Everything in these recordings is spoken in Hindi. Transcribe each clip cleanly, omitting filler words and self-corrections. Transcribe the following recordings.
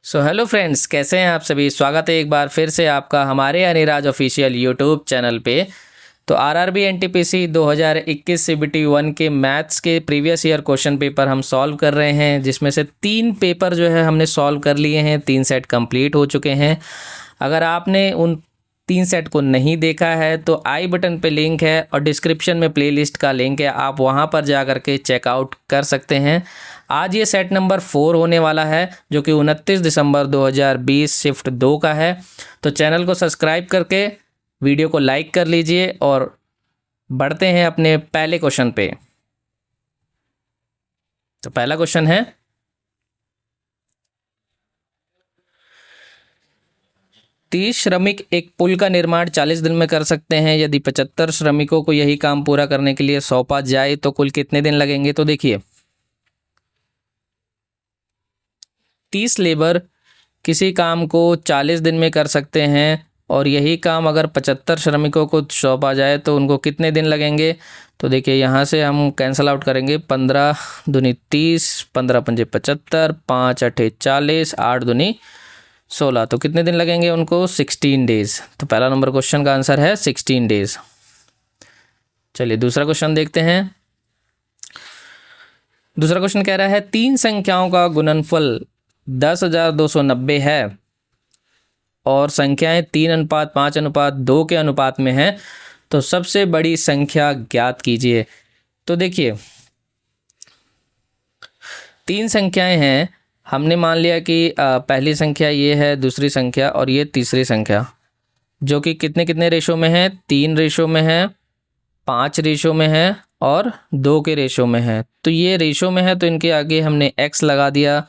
सो हेलो फ्रेंड्स, कैसे हैं आप सभी। स्वागत है एक बार फिर से आपका हमारे अनिराज ऑफिशियल यूट्यूब चैनल पे। तो आरआरबी एनटीपीसी 2021 सीबीटी 1 के मैथ्स के प्रीवियस ईयर क्वेश्चन पेपर हम सॉल्व कर रहे हैं, जिसमें से 3 पेपर जो है हमने सॉल्व कर लिए हैं। 3 सेट कंप्लीट हो चुके हैं। अगर आपने उन 3 सेट को नहीं देखा है तो आई बटन पे लिंक है और डिस्क्रिप्शन में प्लेलिस्ट का लिंक है, आप वहां पर जा कर के चेकआउट कर सकते हैं। आज ये सेट नंबर 4 होने वाला है, जो कि 29 दिसंबर 2020 शिफ्ट 2 का है। तो चैनल को सब्सक्राइब करके वीडियो को लाइक कर लीजिए और बढ़ते हैं अपने पहले क्वेश्चन पे। तो पहला क्वेश्चन है, 30 श्रमिक एक पुल का निर्माण 40 दिन में कर सकते हैं। यदि 75 श्रमिकों को यही काम पूरा करने के लिए सौंपा जाए तो कुल कितने दिन लगेंगे। तो देखिए, 30 लेबर किसी काम को 40 दिन में कर सकते हैं और यही काम अगर 75 श्रमिकों को सौंपा जाए तो उनको कितने दिन लगेंगे। तो देखिए, यहाँ से हम कैंसल आउट करेंगे। 15 दूनी 30, 15 पंजे 75, 5 अठे 40, 8 दूनी 16। तो कितने दिन लगेंगे उनको, 16 डेज। तो पहला नंबर क्वेश्चन का आंसर है 16 डेज। चलिए दूसरा क्वेश्चन देखते हैं। दूसरा क्वेश्चन कह रहा है, 3 संख्याओं का गुणनफल 10,290 है और संख्याएं 3:5:2 के अनुपात में हैं, तो सबसे बड़ी संख्या ज्ञात कीजिए। तो देखिए, 3 संख्याएं हैं। हमने मान लिया कि पहली संख्या ये है, दूसरी संख्या और ये तीसरी संख्या, जो कि कितने कितने रेशो में है, 3 रेशो में है, 5 रेशो में है और 2 के रेशो में है। तो ये रेशो में है तो इनके आगे हमने x लगा दिया।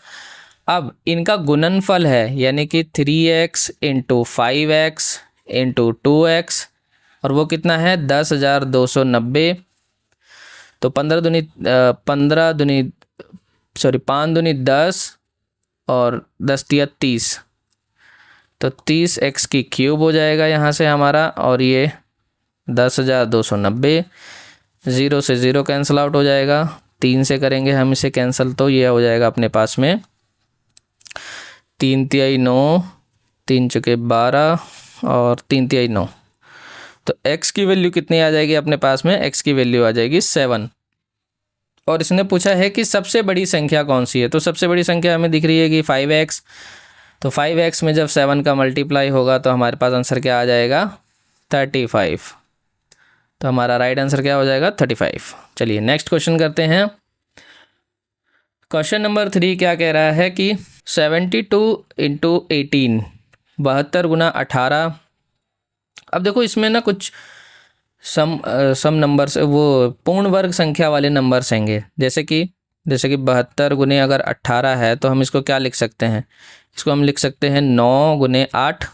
अब इनका गुणनफल है, यानी कि 3x into 5x into 2x, और वो कितना है 10,290। तो 5 दूनी 10 और 10 तिया 30, तो 30x की क्यूब हो जाएगा यहाँ से हमारा। और ये 10,290, 0 से 0 कैंसिल आउट हो जाएगा। 3 से करेंगे हम इसे कैंसिल, तो ये हो जाएगा अपने पास में 3 तिहाई 9, 3 चुके 12 और 3 तिहाई 9। तो x की वैल्यू कितनी आ जाएगी अपने पास में, x की वैल्यू आ जाएगी 7। और इसने पूछा है कि सबसे बड़ी संख्या कौन सी है। तो सबसे बड़ी संख्या हमें दिख रही है कि 5x। तो 5x में जब 7 का मल्टीप्लाई होगा तो हमारे पास आंसर क्या आ जाएगा, 35। तो हमारा राइट आंसर क्या हो जाएगा, 35। चलिए नेक्स्ट क्वेश्चन करते हैं। क्वेश्चन नंबर 3 क्या कह रहा है कि 72 इंटू 18, 72 गुना 18। अब देखो, इसमें ना कुछ सम नंबर्स, वो पूर्ण वर्ग संख्या वाले नंबर्स होंगे। जैसे कि 72 गुने अगर 18 है तो हम इसको क्या लिख सकते हैं, इसको हम लिख सकते हैं 9 गुने 8,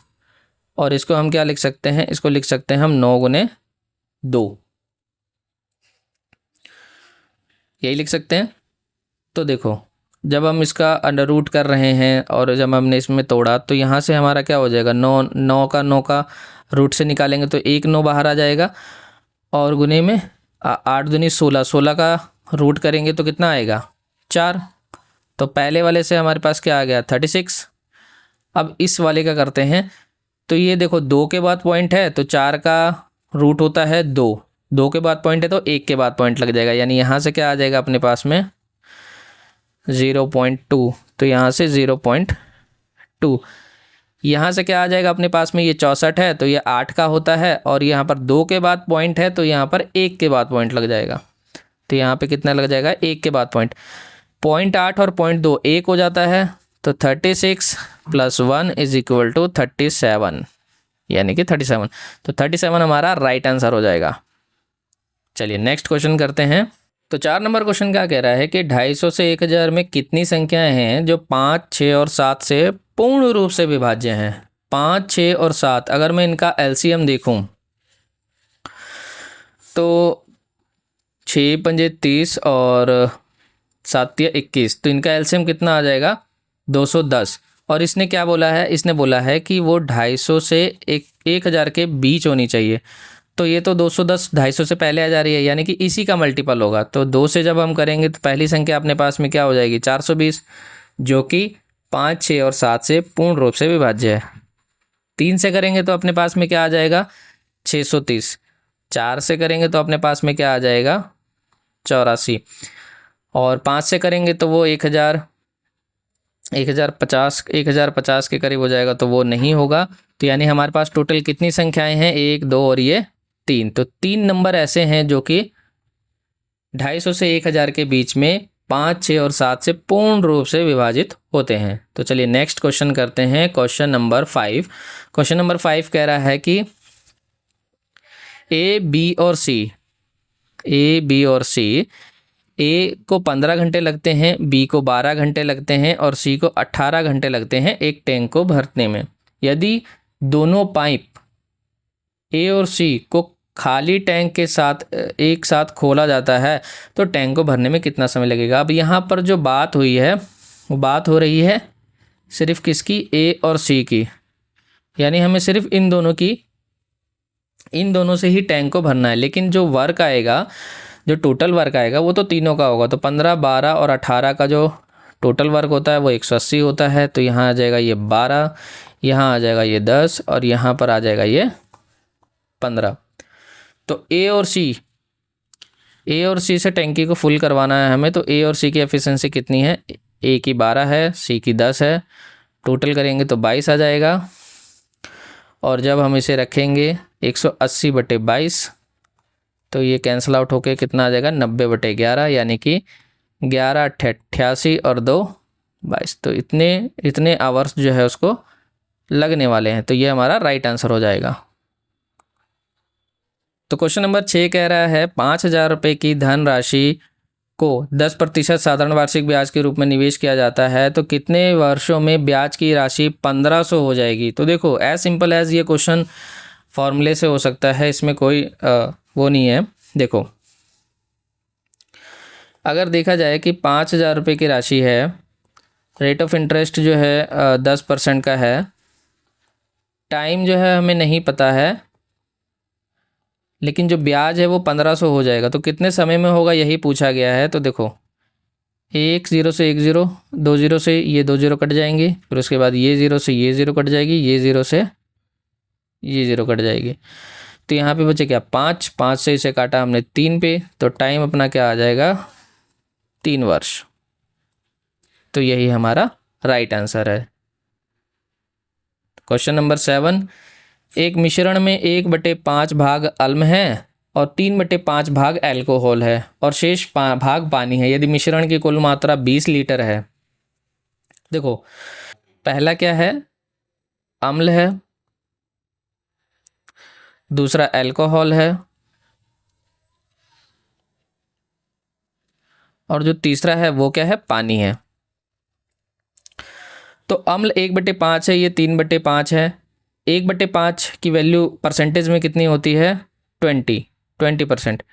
और इसको हम क्या लिख सकते हैं, इसको लिख सकते हैं हम 9 गुने 2, यही लिख सकते हैं। तो देखो, जब हम इसका अंडर रूट कर रहे हैं और जब हमने इसमें तोड़ा तो यहाँ से हमारा क्या हो जाएगा, 9 का रूट से निकालेंगे तो 1 9 बाहर आ जाएगा, और गुने में 8 दूनी 16, 16 का रूट करेंगे तो कितना आएगा, 4। तो पहले वाले से हमारे पास क्या आ गया, 36। अब इस वाले का करते हैं। तो ये देखो, 2 के बाद पॉइंट है तो 4 का रूट होता है 2, 2 के बाद पॉइंट है तो 1 के बाद पॉइंट लग जाएगा, यानी यहाँ से क्या आ जाएगा अपने पास में 0.2। तो यहाँ से 0.2, यहाँ से क्या आ जाएगा अपने पास में, ये 64 है तो ये 8 का होता है, और यहाँ पर 2 के बाद पॉइंट है तो यहाँ पर 1 के बाद पॉइंट लग जाएगा। तो यहाँ पे कितना लग जाएगा, 1 के बाद पॉइंट। 0.8 और 0.2 1 हो जाता है, तो 36 + 1 = 37, यानी कि 37। तो 37 हमारा राइट आंसर हो जाएगा। चलिए नेक्स्ट क्वेश्चन करते हैं। तो 4 नंबर क्वेश्चन क्या कह रहा है कि 250 से 1000 में कितनी संख्याएं हैं जो 5, 6 और 7 से पूर्ण रूप से विभाज्य हैं। 5, 6 और 7, अगर मैं इनका एलसीएम देखूं तो 6 पंजे 30 और 7 तिया 21, तो इनका एलसीएम कितना आ जाएगा, 210। और इसने क्या बोला है, इसने बोला है कि वो 250 से 1000 के बीच होनी चाहिए। तो ये तो 210 250 से पहले आ जा रही है, यानी कि इसी का मल्टीपल होगा। तो 2 से जब हम करेंगे तो पहली संख्या अपने पास में क्या हो जाएगी, 420, जो कि 5, 6 और 7 से पूर्ण रूप से विभाज्य है। 3 से करेंगे तो अपने पास में क्या आ जाएगा 630। 4 से करेंगे तो अपने पास में क्या आ जाएगा 84। और 5 से करेंगे तो वो 1050 के करीब हो जाएगा, तो वो नहीं होगा। तो यानी हमारे पास टोटल कितनी संख्याएं हैं 1, 2 और ये 3। तो 3 नंबर ऐसे हैं जो कि 250 से 1000 के बीच में 5, 6 और 7 से पूर्ण रूप से विभाजित होते हैं। तो चलिए नेक्स्ट क्वेश्चन करते हैं, क्वेश्चन नंबर 5। क्वेश्चन नंबर 5 कह रहा है कि ए बी और सी ए को 15 घंटे लगते हैं, बी को 12 घंटे लगते हैं और सी को 18 घंटे लगते हैं एक टैंक को भरने में। यदि दोनों पाइप ए और सी को खाली टैंक के साथ एक साथ खोला जाता है तो टैंक को भरने में कितना समय लगेगा। अब यहाँ पर जो बात हुई है वो बात हो रही है सिर्फ किसकी, ए और सी की। यानी हमें सिर्फ इन दोनों से ही टैंक को भरना है। लेकिन जो वर्क आएगा, जो टोटल वर्क आएगा वो तो तीनों का होगा। तो 15, 12 और 18 का जो टोटल वर्क होता है वो 180 होता है। तो यहाँ आ जाएगा ये 12, यहाँ आ जाएगा ये 10 और यहाँ पर आ जाएगा ये 15। तो ए और सी से टैंकी को फुल करवाना है हमें। तो ए और सी की एफिशिएंसी कितनी है, ए की 12 है, सी की 10 है। टोटल करेंगे तो 22 आ जाएगा। और जब हम इसे रखेंगे 180/22 तो ये कैंसिल आउट होके कितना आ जाएगा 90/11, यानी कि 11, 88 और 2, 22। तो इतने आवर्स जो है उसको लगने वाले हैं। तो ये हमारा राइट आंसर हो जाएगा। तो क्वेश्चन नंबर 6 कह रहा है 5000 रुपये की धनराशि को 10% साधारण वार्षिक ब्याज के रूप में निवेश किया जाता है तो कितने वर्षों में ब्याज की राशि 1500 हो जाएगी। तो देखो एज सिंपल एज ये क्वेश्चन फॉर्मूले से हो सकता है, इसमें कोई वो नहीं है। देखो अगर देखा जाए कि 5000 रुपये की राशि है, रेट ऑफ इंटरेस्ट जो है 10% का है, टाइम जो है हमें नहीं पता है, लेकिन जो ब्याज है वो 1500 हो जाएगा। तो कितने समय में होगा यही पूछा गया है। तो देखो 1 0 से 1 0, 2 0 से ये 2 0 कट जाएंगे, फिर उसके बाद ये 0 से ये 0 कट जाएगी, ये 0 से ये 0 कट जाएगी। तो यहाँ पे बचे क्या 5 से इसे काटा हमने 3 पे, तो टाइम अपना क्या आ जाएगा 3 वर्ष। तो यही हमारा राइट आंसर है। क्वेश्चन नंबर 7, एक मिश्रण में 1/5 भाग अम्ल है और 3/5 भाग अल्कोहल है और शेष भाग पानी है। यदि मिश्रण की कुल मात्रा 20 लीटर है। देखो पहला क्या है, अम्ल है, दूसरा अल्कोहल है और जो तीसरा है वो क्या है, पानी है। तो अम्ल 1/5 है, ये 3/5 है। 1/5 की वैल्यू परसेंटेज में कितनी होती है 20%।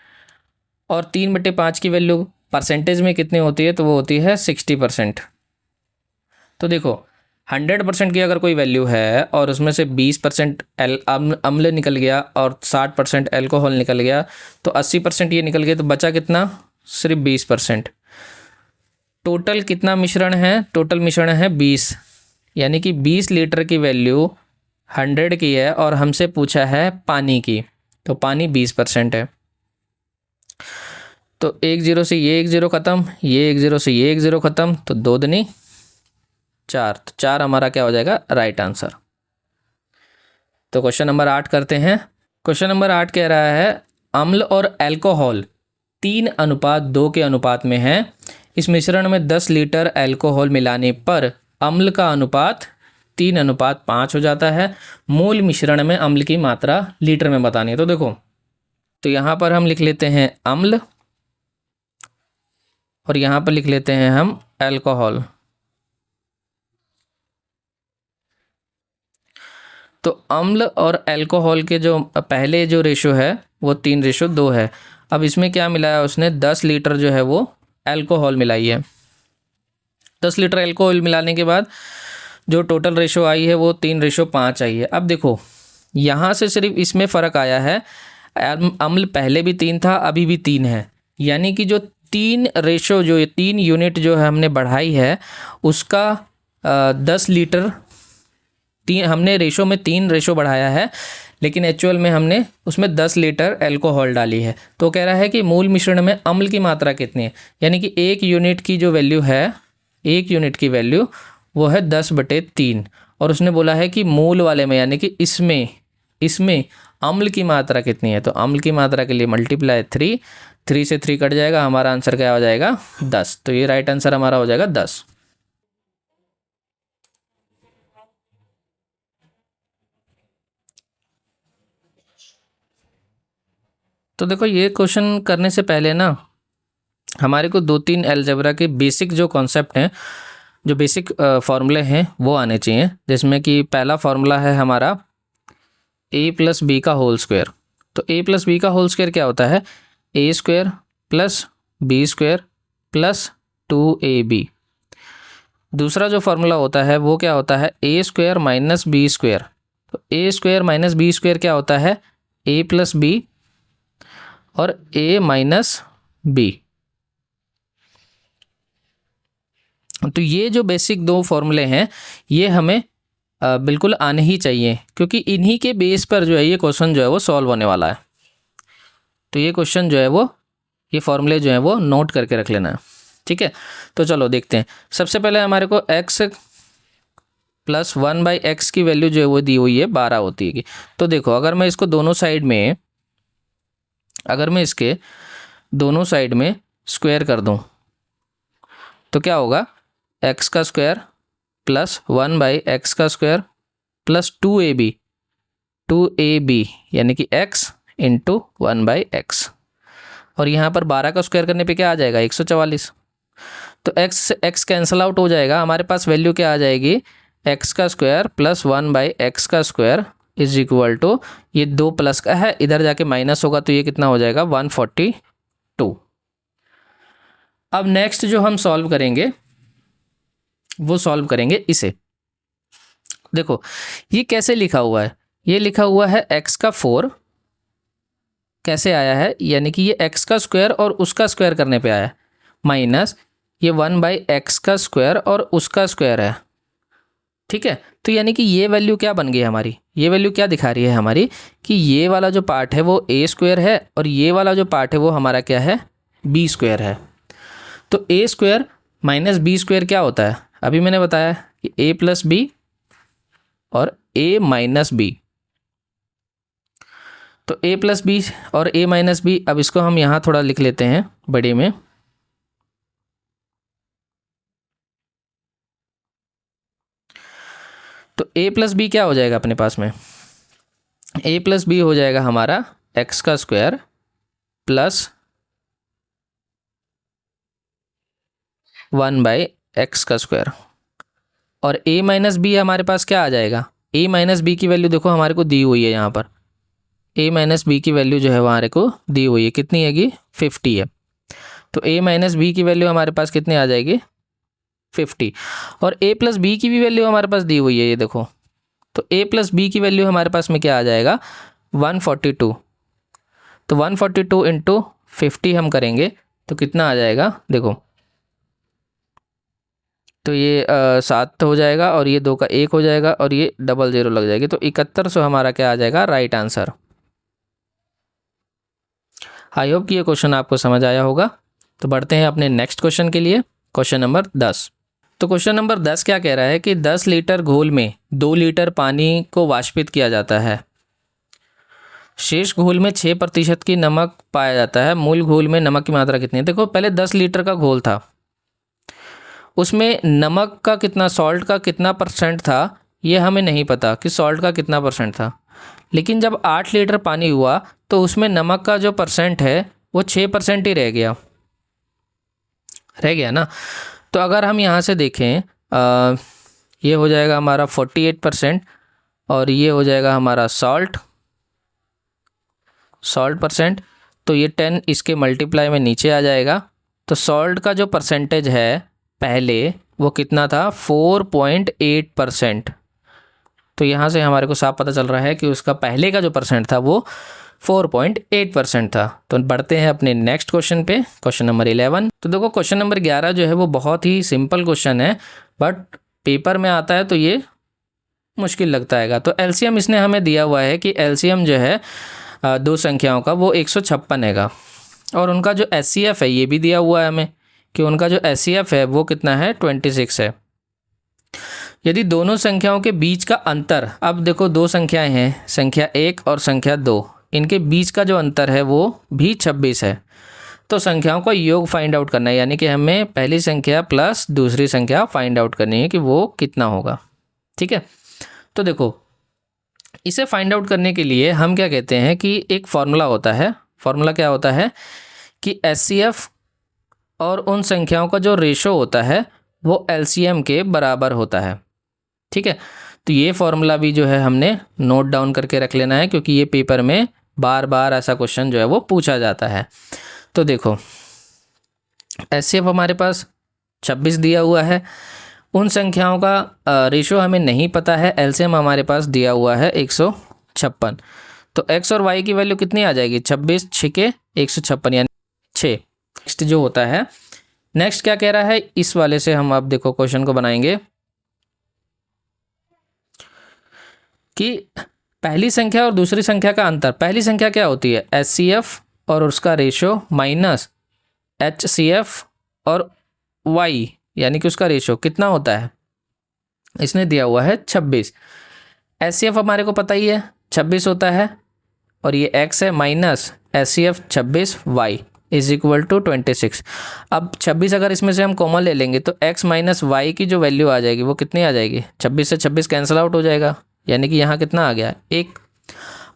और 3/5 की वैल्यू परसेंटेज में कितनी होती है, तो वो होती है 60%। तो देखो 100% की अगर कोई वैल्यू है और उसमें से 20% अम्ल निकल गया और 60% अल्कोहल निकल गया, तो 80% ये निकल गया, तो बचा कितना, सिर्फ 20%। टोटल कितना मिश्रण है, टोटल मिश्रण है 20, यानी कि 20 लीटर की वैल्यू 100 की है और हमसे पूछा है पानी की, तो पानी 20% है। तो 1 0 से ये 1 0 खत्म, ये 1 0 से ये 1 0 खत्म, तो 2 दूनी 4, तो 4 हमारा क्या हो जाएगा राइट आंसर। तो क्वेश्चन नंबर 8 करते हैं। क्वेश्चन नंबर 8 कह रहा है अम्ल और अल्कोहल 3:2 के अनुपात में है। इस मिश्रण में 10 लीटर अल्कोहल मिलाने पर अम्ल का अनुपात 3:5 हो जाता है। मूल मिश्रण में अम्ल की मात्रा लीटर में बतानी है। तो देखो, तो यहाँ पर हम लिख लेते हैं अम्ल और यहाँ पर लिख लेते हैं हम अल्कोहल। तो अम्ल और अल्कोहल के जो पहले जो रेशो है वो 3:2 है। अब इसमें क्या मिलाया उसने, 10 लीटर जो है वो अल्कोहल मिलाई है। 10 लीटर अल्कोहल मिलाने के बाद जो टोटल रेशो आई है वो 3:5 आई है। अब देखो यहाँ से सिर्फ इसमें फ़र्क आया है, अम्ल पहले भी 3 था, अभी भी 3 है, यानी कि जो 3 रेशो जो 3 यूनिट जो है हमने बढ़ाई है उसका 10 लीटर, हमने रेशो में 3 रेशो बढ़ाया है, लेकिन एक्चुअल में हमने उसमें 10 लीटर अल्कोहल डाली है। तो कह रहा है कि मूल मिश्रण में अम्ल की मात्रा कितनी है, यानी कि 1 यूनिट की जो वैल्यू है, 1 यूनिट की वैल्यू वो है 10/3, और उसने बोला है कि मूल वाले में यानी कि इसमें अम्ल की मात्रा कितनी है। तो अम्ल की मात्रा के लिए मल्टीप्लाई 3 से 3 कट जाएगा, हमारा आंसर क्या हो जाएगा 10। तो ये राइट आंसर हमारा हो जाएगा 10। तो देखो ये क्वेश्चन करने से पहले ना हमारे को 2-3 अलजेब्रा के बेसिक जो कॉन्सेप्ट हैं, जो बेसिक फार्मूले हैं वो आने चाहिए, जिसमें कि पहला फार्मूला है हमारा a+b का होल स्क्वायर। तो a+b का होल स्क्वायर क्या होता है, a² + b² + 2ab। दूसरा जो फार्मूला होता है वो क्या होता है, a² - b²। तो a² - b² क्या होता है, a+b और a - b। तो ये जो बेसिक 2 फॉर्मूले हैं ये हमें बिल्कुल आने ही चाहिए, क्योंकि इन्हीं के बेस पर जो है ये क्वेश्चन जो है वो सॉल्व होने वाला है। तो ये क्वेश्चन जो है वो, ये फॉर्मूले जो है वो नोट करके रख लेना है, ठीक है। तो चलो देखते हैं। सबसे पहले हमारे को x + 1/x की वैल्यू जो है वो दी हुई है 12 होती है। तो देखो अगर मैं इसको दोनों साइड में, अगर मैं इसके दोनों साइड में स्क्वायर कर दूं तो क्या होगा, x² + 1/x² + 2ab यानी कि x × 1/x, और यहाँ पर 12 का स्क्वायर करने पे क्या आ जाएगा 144। तो x कैंसल आउट हो जाएगा, हमारे पास वैल्यू क्या आ जाएगी, x² + 1/x² = ये 2 प्लस का है, इधर जाके माइनस होगा तो ये कितना हो जाएगा 142। अब नेक्स्ट जो हम सॉल्व करेंगे वो सॉल्व करेंगे इसे। देखो ये कैसे लिखा हुआ है, ये लिखा हुआ है x का 4 कैसे आया है, यानी कि ये x का स्क्वायर और उसका स्क्वायर करने पे आया है, माइनस ये 1/x² और उसका स्क्वायर है, ठीक है। तो यानी कि ये वैल्यू क्या बन गई हमारी, ये वैल्यू क्या दिखा रही है हमारी कि ये वाला जो पार्ट है वो a² है और ये वाला जो पार्ट है वो हमारा क्या है b² है। तो a² - b² क्या होता है, अभी मैंने बताया कि a + b और a - b। तो a + b और a - b, अब इसको हम यहाँ थोड़ा लिख लेते हैं बड़े में। तो a + b क्या हो जाएगा अपने पास में, a + b हो जाएगा हमारा x² + 1/x², और a - b हमारे पास क्या आ जाएगा, a - b की वैल्यू देखो हमारे को दी हुई है यहाँ पर, a - b की वैल्यू जो है हमारे को दी हुई है, कितनी हैगी 50 है। तो a - b की वैल्यू हमारे पास कितनी आ जाएगी 50, और a + b की भी वैल्यू हमारे पास दी हुई है, ये देखो। तो a + b की वैल्यू हमारे पास में क्या आ जाएगा 142। तो 142 × 50 हम करेंगे तो कितना आ जाएगा देखो, तो ये 7 हो जाएगा और ये 2 का 1 हो जाएगा और ये 00 लग जाएगी, तो 7100 हमारा क्या आ जाएगा राइट आंसर। आई होप कि ये क्वेश्चन आपको समझ आया होगा। तो बढ़ते हैं अपने नेक्स्ट क्वेश्चन के लिए, क्वेश्चन नंबर 10। तो क्वेश्चन नंबर 10 क्या कह रहा है कि 10 लीटर घोल में 2 लीटर पानी को वाष्पित किया जाता है, शेष घोल में 6% की नमक पाया जाता है, मूल घोल में नमक की मात्रा कितनी है। देखो पहले 10 लीटर का घोल था, उसमें नमक का कितना, सॉल्ट का कितना % था ये हमें नहीं पता कि सॉल्ट का कितना % था, लेकिन जब 8 लीटर पानी हुआ तो उसमें नमक का जो % है वो 6% ही रह गया ना। तो अगर हम यहाँ से देखें ये हो जाएगा हमारा 48% और ये हो जाएगा हमारा सॉल्ट %, तो ये 10 इसके मल्टीप्लाई में नीचे आ जाएगा। तो सॉल्ट का जो % है पहले वो कितना था 4.8%। तो यहाँ से हमारे को साफ पता चल रहा है कि उसका पहले का जो % था वो 4.8% था। तो बढ़ते हैं अपने नेक्स्ट क्वेश्चन पे, क्वेश्चन नंबर 11। तो देखो क्वेश्चन नंबर 11 जो है वो बहुत ही सिंपल क्वेश्चन है, बट पेपर में आता है तो ये मुश्किल लगता है। तो एलसीएम इसने हमें दिया हुआ है कि एलसीएम जो है दो संख्याओं का वो 156 हैगा। और उनका जो एचसीएफ है ये भी दिया हुआ है हमें कि उनका जो एचसीएफ है वो कितना है 26 है। यदि दोनों संख्याओं के बीच का अंतर, अब देखो दो संख्याएं हैं, संख्या 1 और संख्या 2, इनके बीच का जो अंतर है वो भी 26 है। तो संख्याओं का योग फाइंड आउट करना है, यानी कि हमें पहली संख्या प्लस दूसरी संख्या फाइंड आउट करनी है कि वो कितना होगा। ठीक है, तो देखो इसे फाइंड आउट करने के लिए हम क्या कहते हैं कि एक फॉर्मूला होता है। फॉर्मूला क्या होता है कि एचसीएफ और उन संख्याओं का जो रेशो होता है वो एलसीएम के बराबर होता है। ठीक है, तो ये फॉर्मूला भी जो है हमने नोट डाउन करके रख लेना है, क्योंकि ये पेपर में बार बार ऐसा क्वेश्चन जो है वो पूछा जाता है। तो देखो एचसीएफ हमारे पास 26 दिया हुआ है, उन संख्याओं का रेशो हमें नहीं पता है, एलसीएम हमारे पास दिया हुआ है 156। तो एक्स और वाई की वैल्यू कितनी आ जाएगी, 26 6 156 यानी 6। नेक्स्ट जो होता है, नेक्स्ट क्या कह रहा है, इस वाले से हम अब देखो क्वेश्चन को बनाएंगे कि पहली संख्या और दूसरी संख्या का अंतर। पहली संख्या क्या होती है, एचसीएफ और उसका रेशो माइनस एचसीएफ और वाई यानी कि उसका रेशो कितना होता है, इसने दिया हुआ है 26। एचसीएफ हमारे को पता ही है 26 होता है, और ये x है minus HCF 26 y is equal to 26। अब 26 अगर इसमें से हम कॉमन ले लेंगे तो x माइनस वाई की जो वैल्यू आ जाएगी वो कितनी आ जाएगी, 26 से 26 कैंसिल आउट हो जाएगा, यानी कि यहाँ कितना आ गया 1।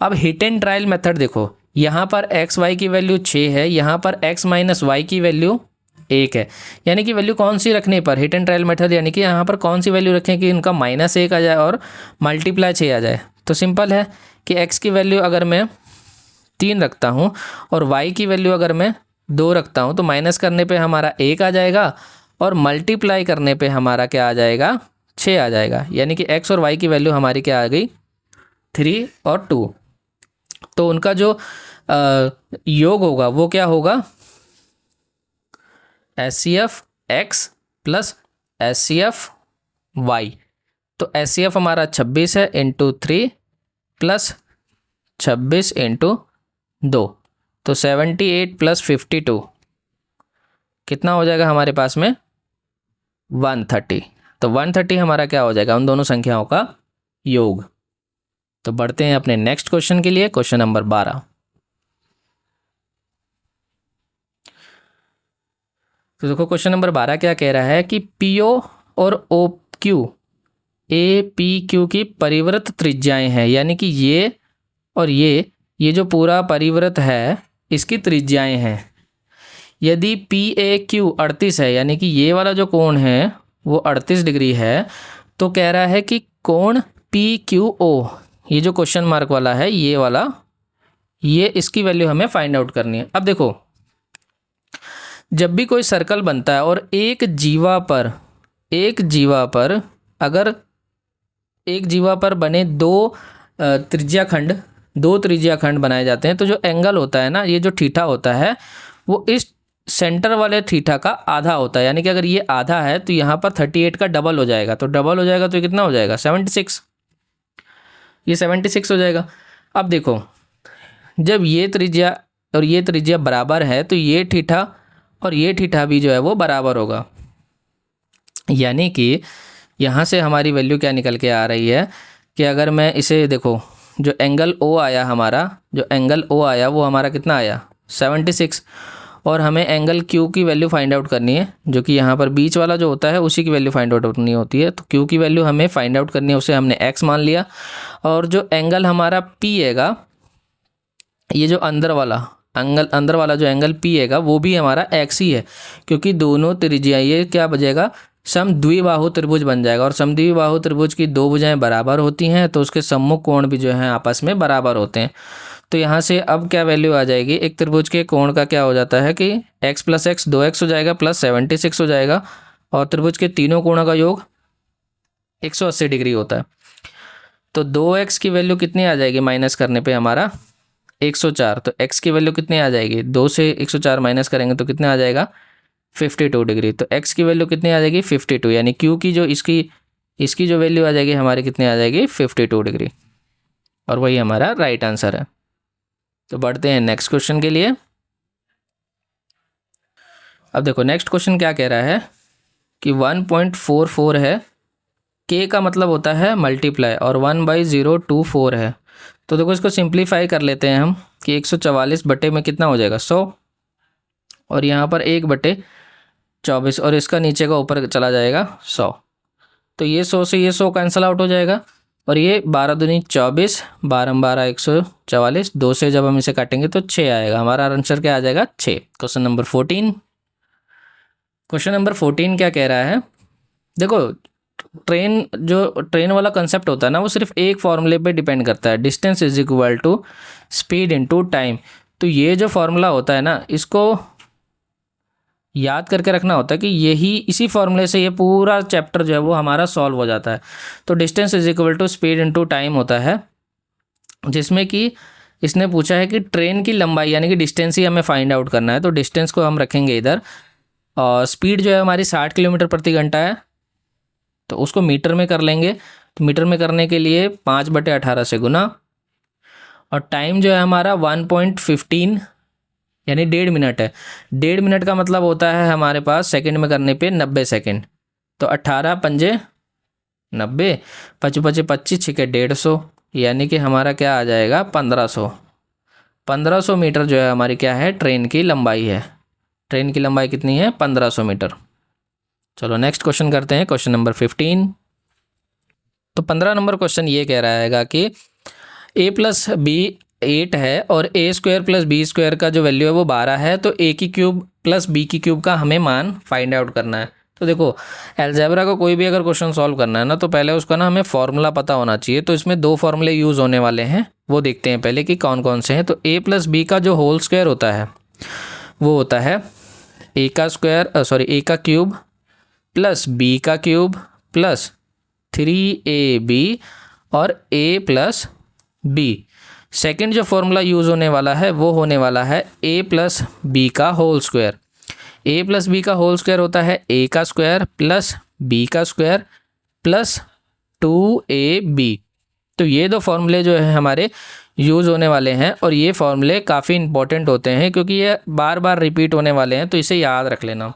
अब हिट एंड ट्रायल मेथड देखो, यहाँ पर एक्स वाई की वैल्यू 6 है, यहाँ पर x माइनस वाई की वैल्यू 1 है, यानी कि वैल्यू कौन सी रखने पर, हिट एंड ट्रायल मेथड यानी कि यहाँ पर कौन सी वैल्यू रखें कि इनका -1 आ जाए और मल्टीप्लाई 6 आ जाए। तो सिंपल है कि x की वैल्यू अगर मैं 3 रखता हूँ और y की वैल्यू अगर मैं 2 रखता हूँ तो माइनस करने पे हमारा 1 आ जाएगा और मल्टीप्लाई करने पे हमारा क्या आ जाएगा 6 आ जाएगा, यानी कि x और y की वैल्यू हमारी क्या आ गई 3 और 2। तो उनका जो योग होगा वो क्या होगा, HCF x plus HCF y। तो एचसीएफ हमारा 26 है इंटू 3 प्लस 26 इंटू 2, तो 78 प्लस 52 कितना हो जाएगा हमारे पास में 130। तो 130 हमारा क्या हो जाएगा, उन दोनों संख्याओं का योग। तो बढ़ते हैं अपने नेक्स्ट क्वेश्चन के लिए, क्वेश्चन नंबर 12। तो देखो क्वेश्चन नंबर 12 क्या कह रहा है कि पीओ और O Q A P Q की परिवृत्त त्रिज्याएं हैं, यानी कि ये और ये जो पूरा परिवृत्त है इसकी त्रिज्याएं हैं। यदि पी ए क्यू 38 है, यानी कि ये वाला जो कोण है वो 38 डिग्री है, तो कह रहा है कि कोण पी क्यू ओ, ये जो क्वेश्चन मार्क वाला है ये वाला, ये इसकी वैल्यू हमें फाइंड आउट करनी है। अब देखो जब भी कोई सर्कल बनता है और एक जीवा पर अगर एक जीवा पर बने दो त्रिज्याखंड बनाए जाते हैं, तो जो एंगल होता है ना, ये जो थीटा होता है वो इस सेंटर वाले थीटा का आधा होता है, यानी कि अगर ये आधा है तो यहाँ पर 38 का डबल हो जाएगा, तो डबल हो जाएगा तो कितना हो जाएगा 76, ये 76 हो जाएगा। अब देखो जब ये त्रिज्या और ये त्रिज्या बराबर है तो ये थीटा और ये थीटा भी जो है वो बराबर होगा, यानी कि यहाँ से हमारी वैल्यू क्या निकल के आ रही है कि अगर मैं इसे देखो, जो एंगल ओ आया हमारा, जो एंगल ओ आया वो हमारा कितना आया 76, और हमें एंगल क्यू की वैल्यू फाइंड आउट करनी है, जो कि यहाँ पर बीच वाला जो होता है उसी की वैल्यू फाइंड आउट करनी होती है। तो क्यू की वैल्यू हमें फाइंड आउट करनी है, उसे हमने एक्स मान लिया, और जो एंगल हमारा पी हैगा, ये जो अंदर वाला जो एंगल पी हैगा वो भी हमारा एक्स ही है, क्योंकि दोनों त्रिज्या ये क्या बचेगा, समद्विबाहु त्रिभुज बन जाएगा, और समद्विबाहु त्रिभुज की दो भुजाएं बराबर होती हैं तो उसके सम्मुख कोण भी जो है आपस में बराबर होते हैं। तो यहाँ से अब क्या वैल्यू आ जाएगी, एक त्रिभुज के कोण का क्या हो जाता है कि x प्लस एक्स 2x हो जाएगा प्लस 76 हो जाएगा, और त्रिभुज के तीनों कोणों का योग 180 डिग्री होता है। तो 2x की वैल्यू कितनी आ जाएगी माइनस करने पे हमारा 104, तो x की वैल्यू कितनी आ जाएगी, 2 से 104 माइनस करेंगे तो कितना आ जाएगा 52 डिग्री। तो x की वैल्यू कितनी आ जाएगी 52, यानी q की जो इसकी इसकी जो वैल्यू आ जाएगी हमारी कितनी आ जाएगी 52 डिग्री, और वही हमारा राइट आंसर है। तो बढ़ते हैं नेक्स्ट क्वेश्चन के लिए। अब देखो नेक्स्ट क्वेश्चन क्या कह रहा है कि 1.44 है, के का मतलब होता है मल्टीप्लाई, और 1/024 है। तो देखो इसको सिंप्लीफाई कर लेते हैं हम कि 144 बटे में कितना हो जाएगा 100, और यहाँ पर 1/24, और इसका नीचे का ऊपर चला जाएगा 100। तो ये 100 से ये 100 कैंसिल आउट हो जाएगा, और ये 12 दूनी 24, 12 144, 2 से जब हम इसे काटेंगे तो 6 आएगा। हमारा आंसर क्या आ जाएगा 6। Question number 14। क्वेश्चन नंबर 14 क्या कह रहा है, देखो ट्रेन वाला कंसेप्ट होता है ना, वो सिर्फ एक फॉर्मूले पे डिपेंड करता है, distance is equal to speed into time. तो ये जो फॉर्मूला होता है ना, इसको याद करके रखना होता है कि इसी फॉर्मूले से ये पूरा चैप्टर जो है वो हमारा सॉल्व हो जाता है। तो distance is equal to speed into time होता है, जिसमें कि इसने पूछा है कि ट्रेन की लंबाई यानी कि डिस्टेंस ही हमें फाइंड आउट करना है। तो डिस्टेंस को हम रखेंगे इधर, और स्पीड जो है हमारी 60 किलोमीटर प्रति घंटा है, तो उसको मीटर में कर लेंगे। तो मीटर में करने के लिए 5/18 से गुना, और टाइम जो है हमारा 1.15 यानी 1.5 मिनट है। 1.5 मिनट का मतलब होता है हमारे पास सेकंड में करने पे 90 सेकंड। तो 18 पंजे 90, 5 5 25, 6 150, यानी कि हमारा क्या आ जाएगा 1500। 1500 मीटर जो है हमारी क्या है ट्रेन की लंबाई है। ट्रेन की लंबाई कितनी है 1500 मीटर। चलो नेक्स्ट क्वेश्चन करते हैं, क्वेश्चन नंबर 15। तो 15 नंबर क्वेश्चन ये कह रहा है कि a+b 8 है, और a² + b² का जो वैल्यू है वो 12 है। तो a की क्यूब प्लस b की क्यूब का हमें मान फाइंड आउट करना है। तो देखो अलजेब्रा का कोई भी अगर क्वेश्चन सॉल्व करना है ना, तो पहले उसका ना हमें फॉर्मूला पता होना चाहिए। तो इसमें 2 फॉर्मूले यूज़ होने वाले हैं, वो देखते हैं पहले कि कौन कौन से हैं। तो a+b का जो होल स्क्वायर होता है वो होता है a का क्यूब प्लस b का क्यूब प्लस 3ab और a + b। सेकेंड जो फॉर्मूला यूज़ होने वाला है वो होने वाला है a + b का होल स्क्वायर। a + b का होल स्क्वायर होता है a का स्क्वायर प्लस b का स्क्वायर प्लस 2ab। तो ये 2 फॉर्मूले जो है हमारे यूज़ होने वाले हैं, और ये फॉर्मूले काफ़ी इंपॉर्टेंट होते हैं क्योंकि ये बार बार रिपीट होने वाले हैं, तो इसे याद रख लेना।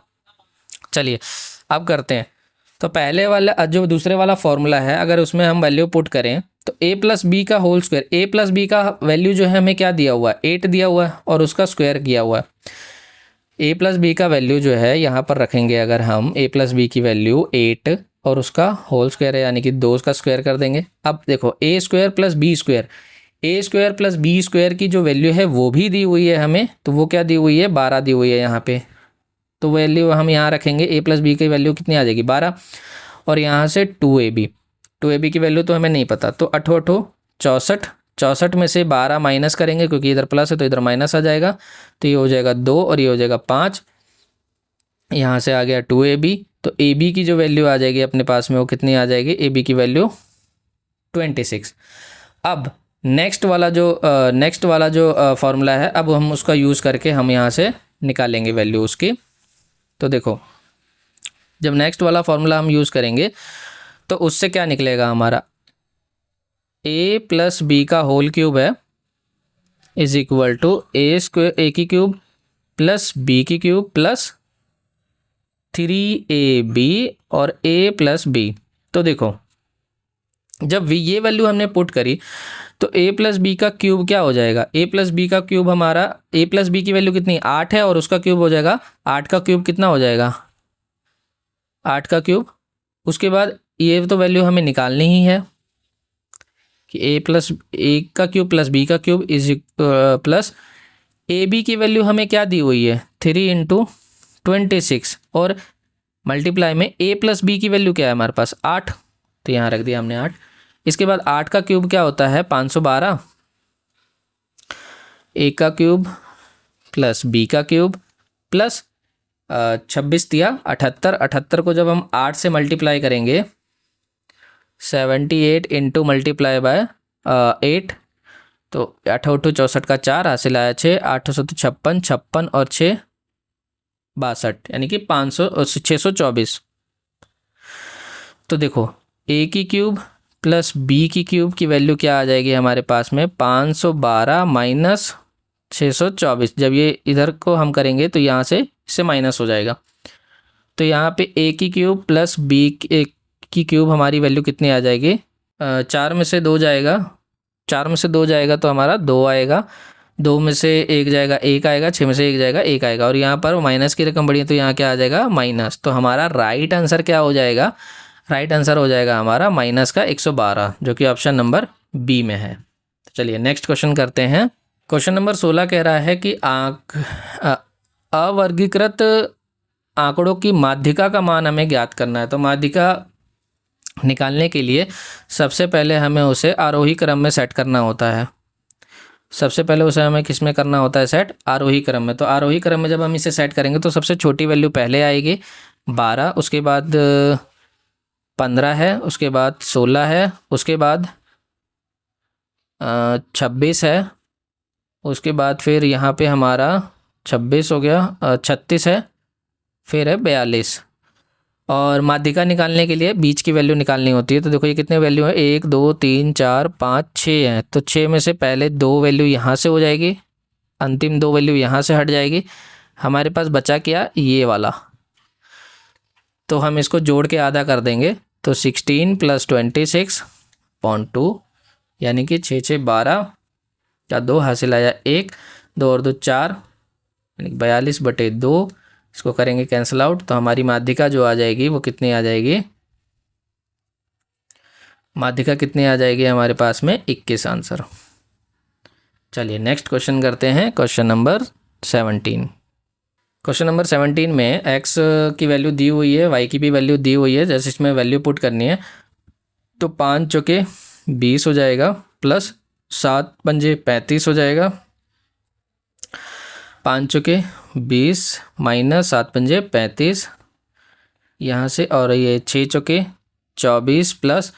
चलिए अब करते हैं। तो पहले वाला जो दूसरे वाला फॉर्मूला है, अगर उसमें हम वैल्यू पुट करें तो a + b का होल स्क्वायर, a + b का वैल्यू जो है हमें क्या दिया हुआ है 8 दिया हुआ है, और उसका स्क्वायर किया हुआ है। a + b का वैल्यू जो है यहाँ पर रखेंगे, अगर हम a + b की वैल्यू 8 और उसका होल स्क्वायर है यानी कि 2 का स्क्वायर कर देंगे। अब देखो a² + b², a² + b² की जो वैल्यू है वो भी दी हुई है हमें, तो वो क्या दी हुई है 12 दी हुई है यहाँ पे। तो वैल्यू हम यहाँ रखेंगे, a + b की वैल्यू कितनी आ जाएगी 12, और यहाँ से 2ab की वैल्यू तो हमें नहीं पता। तो 8 8 64, 64 में से 12 माइनस करेंगे क्योंकि इधर प्लस है तो इधर माइनस आ जाएगा। तो ये हो जाएगा 2 और ये हो जाएगा 5, यहाँ से आ गया 2ab। तो ab की जो वैल्यू आ जाएगी अपने पास में वो कितनी आ जाएगी, ab की वैल्यू 26। अब नेक्स्ट वाला जो फॉर्मूला है, अब हम उसका यूज़ करके हम यहाँ से निकालेंगे वैल्यू उसकी। तो देखो जब नेक्स्ट वाला फॉर्मूला हम यूज़ करेंगे तो उससे क्या निकलेगा हमारा, a + b का होल क्यूब है इज इक्वल टू a की क्यूब प्लस b की क्यूब प्लस 3ab और a + b। तो देखो जब ये वैल्यू हमने पुट करी तो a + b का क्यूब क्या हो जाएगा, a + b का क्यूब हमारा a + b की वैल्यू कितनी 8 है, और उसका क्यूब हो जाएगा 8 का क्यूब कितना हो जाएगा 8 का क्यूब। उसके बाद ये तो वैल्यू हमें निकालनी ही है कि a का क्यूब प्लस b का क्यूब इज प्लस ab की वैल्यू हमें क्या दी हुई है 3 × 26, और मल्टीप्लाई में a + b की वैल्यू क्या है हमारे पास 8, तो यहाँ रख दिया हमने 8। इसके बाद 8 का क्यूब क्या होता है 512, a का क्यूब प्लस b का क्यूब प्लस 26 दिया 78, 78 को जब हम 8 से मल्टीप्लाई करेंगे 78 × मल्टीप्लाई बाय 8, तो 8 8 64 का 4 हासिल आया 6, 8 7 56, 56 और 6 62, यानी कि 624। तो देखो ए की क्यूब प्लस बी की क्यूब की वैल्यू क्या आ जाएगी हमारे पास में 512 माइनस 624। जब ये इधर को हम करेंगे तो यहाँ से इससे माइनस हो जाएगा। तो यहाँ पे ए की क्यूब प्लस बी की क्यूब हमारी वैल्यू कितनी आ जाएगी, 4 में से 2 जाएगा, 4 में से 2 जाएगा तो हमारा 2 आएगा, 2 में से 1 जाएगा 1 आएगा, 6 में से 1 जाएगा 1 आएगा, और यहाँ पर माइनस की रकम बढ़ी है तो यहाँ क्या आ जाएगा माइनस। तो हमारा राइट आंसर क्या हो जाएगा, राइट आंसर हो जाएगा हमारा माइनस का 112, जो कि ऑप्शन नंबर बी में है। तो चलिए नेक्स्ट क्वेश्चन करते हैं। क्वेश्चन नंबर 16 कह रहा है कि अवर्गीकृत आंकड़ों की माध्यिका का मान हमें ज्ञात करना है। तो माध्यिका निकालने के लिए सबसे पहले हमें उसे आरोही क्रम में सेट करना होता है। सबसे पहले उसे हमें किस में करना होता है सेट, आरोही क्रम में। तो आरोही क्रम में जब हम इसे सेट करेंगे तो सबसे छोटी वैल्यू पहले आएगी 12, उसके बाद 15 है, उसके बाद 16 है, उसके बाद 26 है, उसके बाद फिर यहाँ पे हमारा 26 हो गया, 36 है, फिर है 42। और माध्यिका निकालने के लिए बीच की वैल्यू निकालनी होती है। तो देखो ये कितने वैल्यू है, 1 2 3 4 5 6 हैं। तो 6 में से पहले 2 वैल्यू यहाँ से हो जाएगी, अंतिम 2 वैल्यू यहाँ से हट जाएगी, हमारे पास बचा क्या ये वाला। तो हम इसको जोड़ के आधा कर देंगे, तो 16 + 26.2 यानी कि 6 6 12 का 2 हासिल आया 1, 2 और 2 4 यानी 42/2। इसको करेंगे कैंसिल आउट, तो हमारी माध्यिका जो आ जाएगी वो कितनी आ जाएगी, माध्यिका कितनी आ जाएगी हमारे पास में 21 आंसर। चलिए नेक्स्ट क्वेश्चन करते हैं, क्वेश्चन नंबर 17। क्वेश्चन नंबर 17 में x की वैल्यू दी हुई है, y की भी वैल्यू दी हुई है। जैसे इसमें वैल्यू पुट करनी है तो 5 चौके 20 हो जाएगा, प्लस 7 पंजे 35 हो जाएगा, 5 चौके 20 माइनस 7 पंजे 35 यहाँ से, और ये 6 चौके 24 प्लस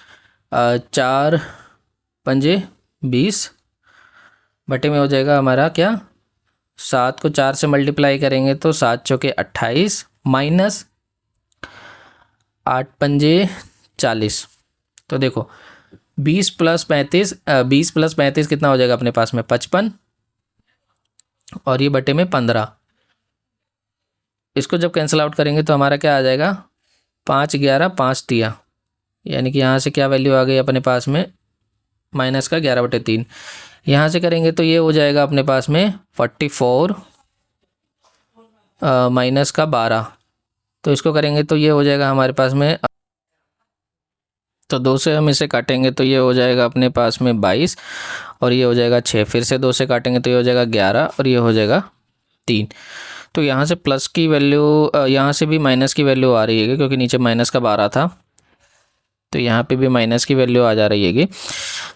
4 पंजे 20 बटे में हो जाएगा हमारा क्या, 7 को 4 से मल्टीप्लाई करेंगे तो 7 चौके 28 माइनस 8 पंजे 40। तो देखो 20 + 35 कितना हो जाएगा अपने पास में 55, और ये बटे में 15। इसको जब कैंसिल आउट करेंगे तो हमारा क्या आ जाएगा, 5 11 5 दिया, यानी कि यहाँ से क्या वैल्यू आ गई अपने पास में माइनस का 11/3। यहाँ से करेंगे तो ये हो जाएगा अपने पास में 44 माइनस का 12। तो इसको करेंगे तो ये हो जाएगा हमारे पास में, तो 2 से हम इसे काटेंगे तो ये हो जाएगा अपने पास में 22, और ये हो जाएगा 6, फिर से 2 से काटेंगे तो ये हो जाएगा 11, और ये हो जाएगा 3। तो यहाँ से प्लस की वैल्यू, यहाँ से भी माइनस की वैल्यू आ रही है क्योंकि नीचे माइनस का 12 था, तो यहाँ पे भी माइनस की वैल्यू आ जा रही है।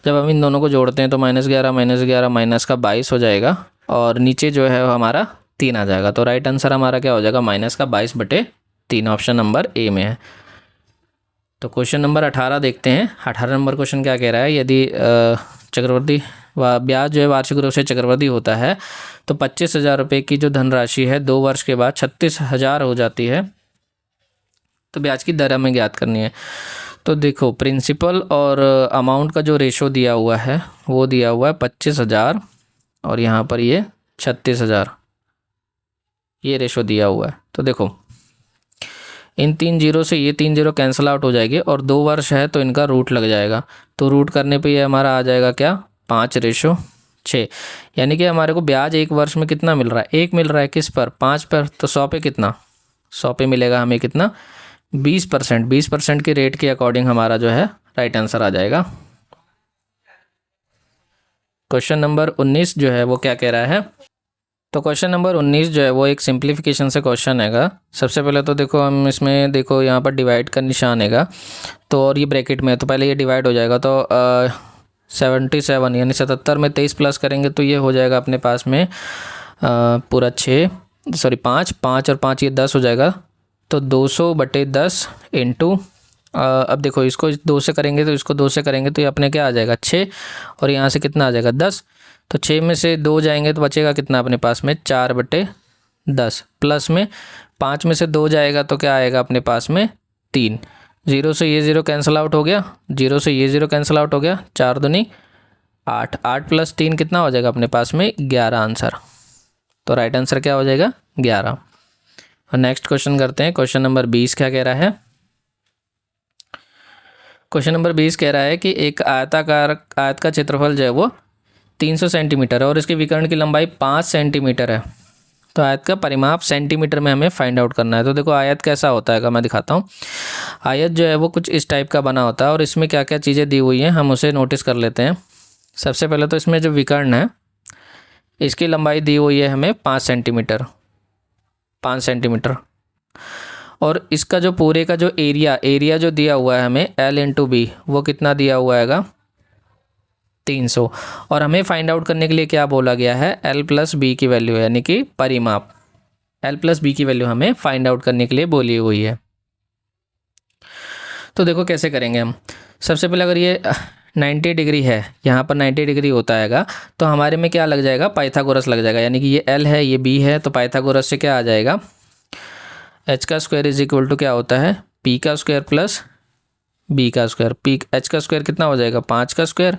जब हम इन दोनों को जोड़ते हैं तो -11 माइनस का 22 हो जाएगा, और नीचे जो है हमारा 3 आ जाएगा। तो राइट आंसर हमारा क्या हो जाएगा, माइनस का 22/3, ऑप्शन नंबर ए में है। तो क्वेश्चन नंबर 18 देखते हैं। 18 नंबर क्वेश्चन क्या कह रहा है, यदि चक्रवर्ती ब्याज जो है वार्षिक रूप से चक्रवर्ती होता है तो 25,000 रुपये की जो धनराशि है 2 वर्ष के बाद 36,000 हो जाती है, तो ब्याज की दर हमें ज्ञात करनी है। तो देखो प्रिंसिपल और अमाउंट का जो रेशो दिया हुआ है वो दिया हुआ है 25,000, और यहाँ पर ये 36,000, ये रेशो दिया हुआ है। तो देखो इन 3 जीरो से ये 3 जीरो कैंसिल आउट हो जाएगी, और 2 वर्ष है तो इनका रूट लग जाएगा। तो रूट करने पे ये हमारा आ जाएगा क्या, 5/6, यानी कि हमारे को ब्याज 1 वर्ष में कितना मिल रहा है, 1 मिल रहा है किस पर, 5 पर। तो 100 पे कितना, 100 पे मिलेगा हमें कितना, 20%। 20% के रेट के अकॉर्डिंग हमारा जो है राइट आंसर आ जाएगा। क्वेश्चन नंबर 19 जो है वो क्या कह रहा है, तो क्वेश्चन नंबर 19 जो है वो एक सिंप्लीफिकेशन से क्वेश्चन हैगा। सबसे पहले तो देखो हम इसमें देखो यहाँ पर डिवाइड का निशान हैगा, तो और ये ब्रैकेट में है, तो पहले ये डिवाइड हो जाएगा। तो 77 यानी 77 में 23 प्लस करेंगे तो ये हो जाएगा अपने पास में पूरा 5 और 5 ये 10 हो जाएगा। तो 200/10 इंटू, अब देखो इसको 2 से करेंगे तो इसको 2 से करेंगे तो ये अपने क्या आ जाएगा 6, और यहाँ से कितना आ जाएगा 10। तो 6 में से 2 जाएंगे तो बचेगा कितना अपने पास में 4/10, प्लस में 5 में से 2 जाएगा तो क्या आएगा अपने पास में 3, ज़ीरो से ये ज़ीरो कैंसिल आउट हो गया, जीरो से ये ज़ीरो कैंसिल आउट हो गया, 4 दूनी 8, 8 + 3 कितना हो जाएगा अपने पास में 11 आंसर। तो राइट आंसर क्या हो जाएगा 11। और नेक्स्ट क्वेश्चन करते हैं। क्वेश्चन नंबर 20 क्या कह रहा है। क्वेश्चन नंबर 20 कह रहा है कि एक आयत का क्षेत्रफल जो है वो 300 सेंटीमीटर है और इसके विकर्ण की लंबाई 5 सेंटीमीटर है। तो आयत का परिमाप सेंटीमीटर में हमें फाइंड आउट करना है। तो देखो आयत कैसा होता है, मैं दिखाता हूँ। आयत जो है वो कुछ इस टाइप का बना होता है और इसमें क्या क्या चीज़ें दी हुई हैं हम उसे नोटिस कर लेते हैं। सबसे पहले तो इसमें जो विकर्ण है इसकी लंबाई दी हुई है हमें 5 सेंटीमीटर, 5 सेंटीमीटर। और इसका जो पूरे का जो एरिया जो दिया हुआ है हमें L/B, वो कितना दिया हुआ हैगा 300। और हमें फाइंड आउट करने के लिए क्या बोला गया है, L+B की वैल्यू, यानी कि परिमाप L+B की वैल्यू हमें फाइंड आउट करने के लिए बोली हुई है। तो देखो कैसे करेंगे हम। सबसे पहले अगर ये 90 डिग्री है, यहाँ पर 90 डिग्री होता हैगा, तो हमारे में क्या लग जाएगा, पाइथागोरस लग जाएगा। यानी कि ये L है, ये B है, तो पाइथागोरस से क्या आ जाएगा, h² = क्या होता है P² + B²। h² कितना हो जाएगा 5²,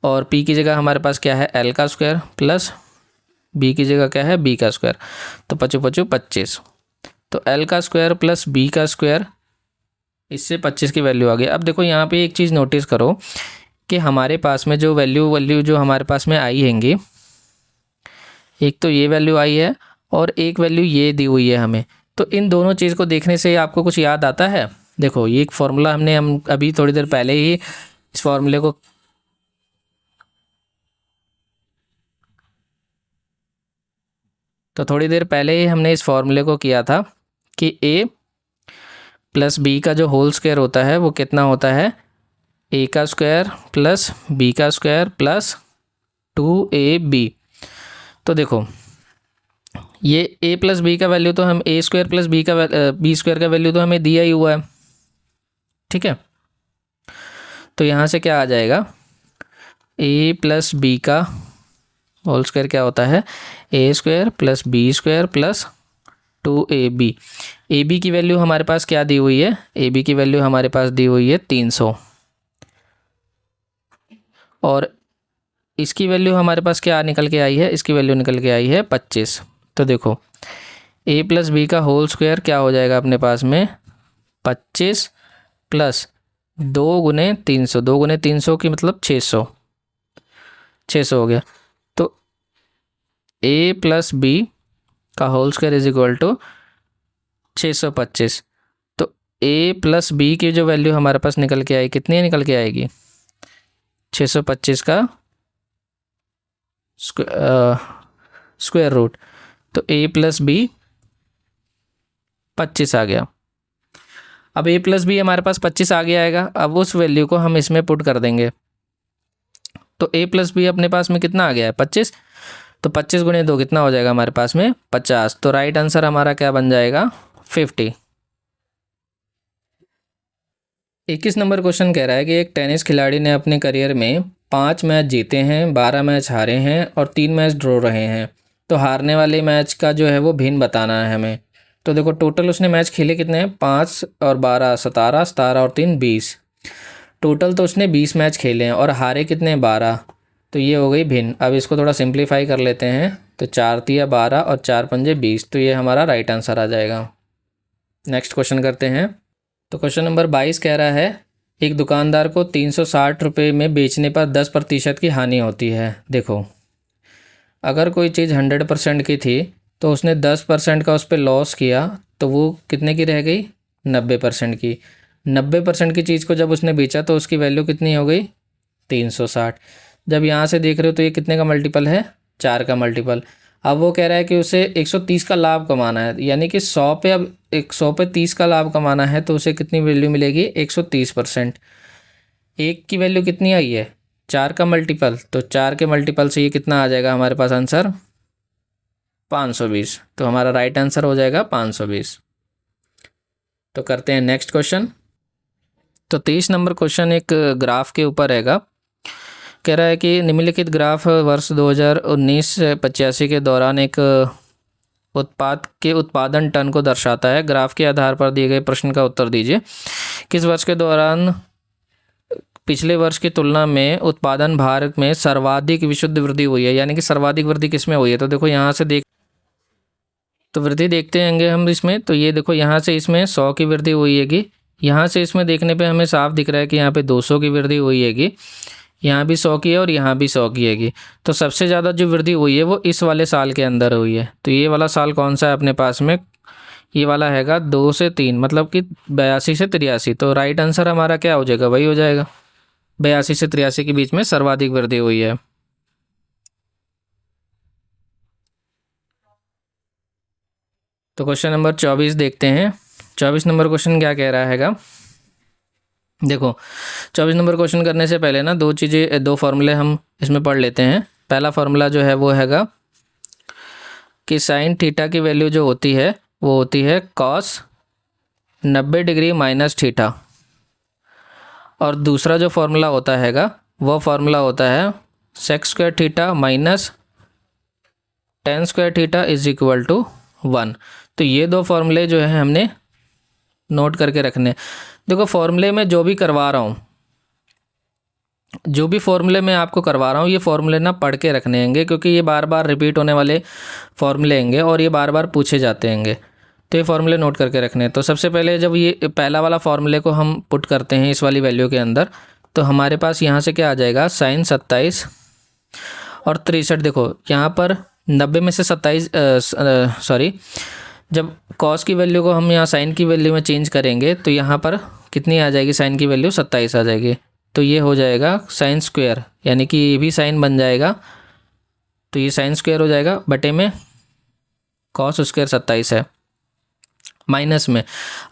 और P की जगह हमारे पास क्या है L² प्लस B की जगह क्या है B²। तो 5 × 5 = 25। तो L² प्लस B², इससे 25 की वैल्यू आ गई। अब देखो यहाँ पे एक चीज़ नोटिस करो कि हमारे पास में जो वैल्यू जो हमारे पास में आई हैंगी, एक तो ये वैल्यू आई है और एक वैल्यू ये दी हुई है हमें। तो इन दोनों चीज़ को देखने से आपको कुछ याद आता है। देखो ये एक फॉर्मूला हम अभी थोड़ी देर पहले ही इस फॉर्मूले को हमने इस फॉर्मूले को किया था कि A + B का जो होल स्क्वायर होता है वो कितना होता है A² + B² + 2AB। तो देखो ये A + B का वैल्यू तो हम A² + B² का वैल्यू तो हमें दिया ही हुआ है, ठीक है। तो यहाँ से क्या आ जाएगा, A + B का होल स्क्वायर क्या होता है A² + B² + 2AB। AB की वैल्यू हमारे पास क्या दी हुई है, AB की वैल्यू हमारे पास दी हुई है 300, और इसकी वैल्यू हमारे पास क्या निकल के आई है, इसकी वैल्यू निकल के आई है 25। तो देखो A + B का होल स्क्वायर क्या हो जाएगा अपने पास में 25 + 2 × 300, 2 × 300 की मतलब 600 हो गया। तो A + B का होल स्क्वायर = 625। तो A + B की जो वैल्यू हमारे पास निकल के आई, कितनी निकल के आएगी 625 का स्क्वायर रूट। तो A + B 25 आ गया। अब A + B हमारे पास 25 आ गया आएगा। अब उस वैल्यू को हम इसमें पुट कर देंगे। तो A + B अपने पास में कितना आ गया है 25। तो 25 × 2 कितना हो जाएगा हमारे पास में 50। तो राइट आंसर हमारा क्या बन जाएगा 50। 21 नंबर क्वेश्चन कह रहा है कि एक टेनिस खिलाड़ी ने अपने करियर में 5 मैच जीते हैं, 12 मैच हारे हैं और 3 मैच ड्रॉ रहे हैं। तो हारने वाले मैच का जो है वो भिन्न बताना है हमें। तो देखो टोटल उसने मैच खेले कितने हैं 5 और 12 17, 17 और 3 20। टोटल तो उसने 20 मैच खेले हैं और हारे कितने हैं 12। तो ये हो गई भिन्न। अब इसको थोड़ा सिंप्लीफाई कर लेते हैं। तो 4 × 12 और 4 × 5 = 20। तो ये हमारा राइट आंसर आ जाएगा। नेक्स्ट क्वेश्चन करते हैं। तो क्वेश्चन नंबर 22 कह रहा है एक दुकानदार को 360 रुपये में बेचने पर 10% की हानि होती है। देखो अगर कोई चीज़ 100% की थी तो उसने 10% का उस पर लॉस किया, तो वो कितने की रह गई 90% की। 90% की चीज़ को जब उसने बेचा तो उसकी वैल्यू कितनी हो गई 360। जब यहाँ से देख रहे हो तो ये कितने का मल्टीपल है 4 का मल्टीपल। अब वो कह रहा है कि उसे 130 का लाभ कमाना है, यानी कि 100 पे अब 100 पे 30 का लाभ कमाना है, तो उसे कितनी वैल्यू मिलेगी 130%। एक की वैल्यू कितनी आई है 4 का मल्टीपल। तो 4 के मल्टीपल से ये कितना आ जाएगा हमारे पास आंसर 520। तो हमारा राइट आंसर हो जाएगा 520। तो करते हैं नेक्स्ट क्वेश्चन। तो 23 नंबर क्वेश्चन एक ग्राफ के ऊपर रहेगा। कह रहा है कि निम्नलिखित ग्राफ वर्ष 2019 से 85 के दौरान एक उत्पाद के उत्पादन टन को दर्शाता है। ग्राफ के आधार पर दिए गए प्रश्न का उत्तर दीजिए। किस वर्ष के दौरान पिछले वर्ष की तुलना में उत्पादन भारत में सर्वाधिक विशुद्ध वृद्धि हुई है, यानी कि सर्वाधिक वृद्धि किस में हुई है? तो देखो यहाँ से तो वृद्धि देखते होंगे हम इसमें, तो ये देखो यहाँ से इसमें 100 की वृद्धि हुई हैगी। यहाँ से इसमें देखने पे हमें साफ दिख रहा है कि यहाँ पे 200 की वृद्धि हुई हैगी, यहाँ भी 100 की है और यहाँ भी 100 की हैगी। तो सबसे ज़्यादा जो वृद्धि हुई है वो इस वाले साल के अंदर हुई है। तो ये वाला साल कौन सा है अपने पास में? ये वाला हैगा 2 से 3, मतलब कि 82 से 83। तो राइट आंसर हमारा क्या हो जाएगा? वही हो जाएगा, 82 से 83 के बीच में सर्वाधिक वृद्धि हुई है। तो क्वेश्चन नंबर 24 देखते हैं। 24 नंबर क्वेश्चन क्या कह रहा हैगा? देखो 24 नंबर क्वेश्चन करने से पहले ना दो फार्मूले हम इसमें पढ़ लेते हैं। पहला फार्मूला जो है वो हैगा कि साइन थीटा की वैल्यू जो होती है वो होती है कॉस 90 डिग्री माइनस थीटा, और दूसरा जो फार्मूला होता हैगा वो फार्मूला होता है sec square theta minus tan square theta is equal to 1। तो ये दो फार्मूले जो है हमने नोट करके रखने। देखो फॉर्मूले में जो भी करवा रहा हूँ, जो भी फॉर्मूले मैं आपको करवा रहा हूँ, ये फॉर्मूले ना पढ़ के रखने होंगे, क्योंकि ये बार बार रिपीट होने वाले फॉर्मूले होंगे और ये बार बार पूछे जाते होंगे। तो ये फॉर्मूले नोट करके रखने। तो सबसे पहले जब ये पहला वाला फॉर्मूले को हम पुट करते हैं इस वाली वैल्यू के अंदर, तो हमारे पास यहाँ से क्या आ जाएगा? साइन 27 और 63। देखो यहाँ पर 90 में से 27 सॉरी, जब कॉस की वैल्यू को हम यहाँ साइन की वैल्यू में चेंज करेंगे तो यहाँ पर कितनी आ जाएगी? साइन की वैल्यू 27 आ जाएगी। तो ये हो जाएगा साइन स्क्वायर, यानी कि ये भी साइन बन जाएगा, तो ये साइन स्क्वायर हो जाएगा बटे में कॉस स्क्वायर 27 है, माइनस में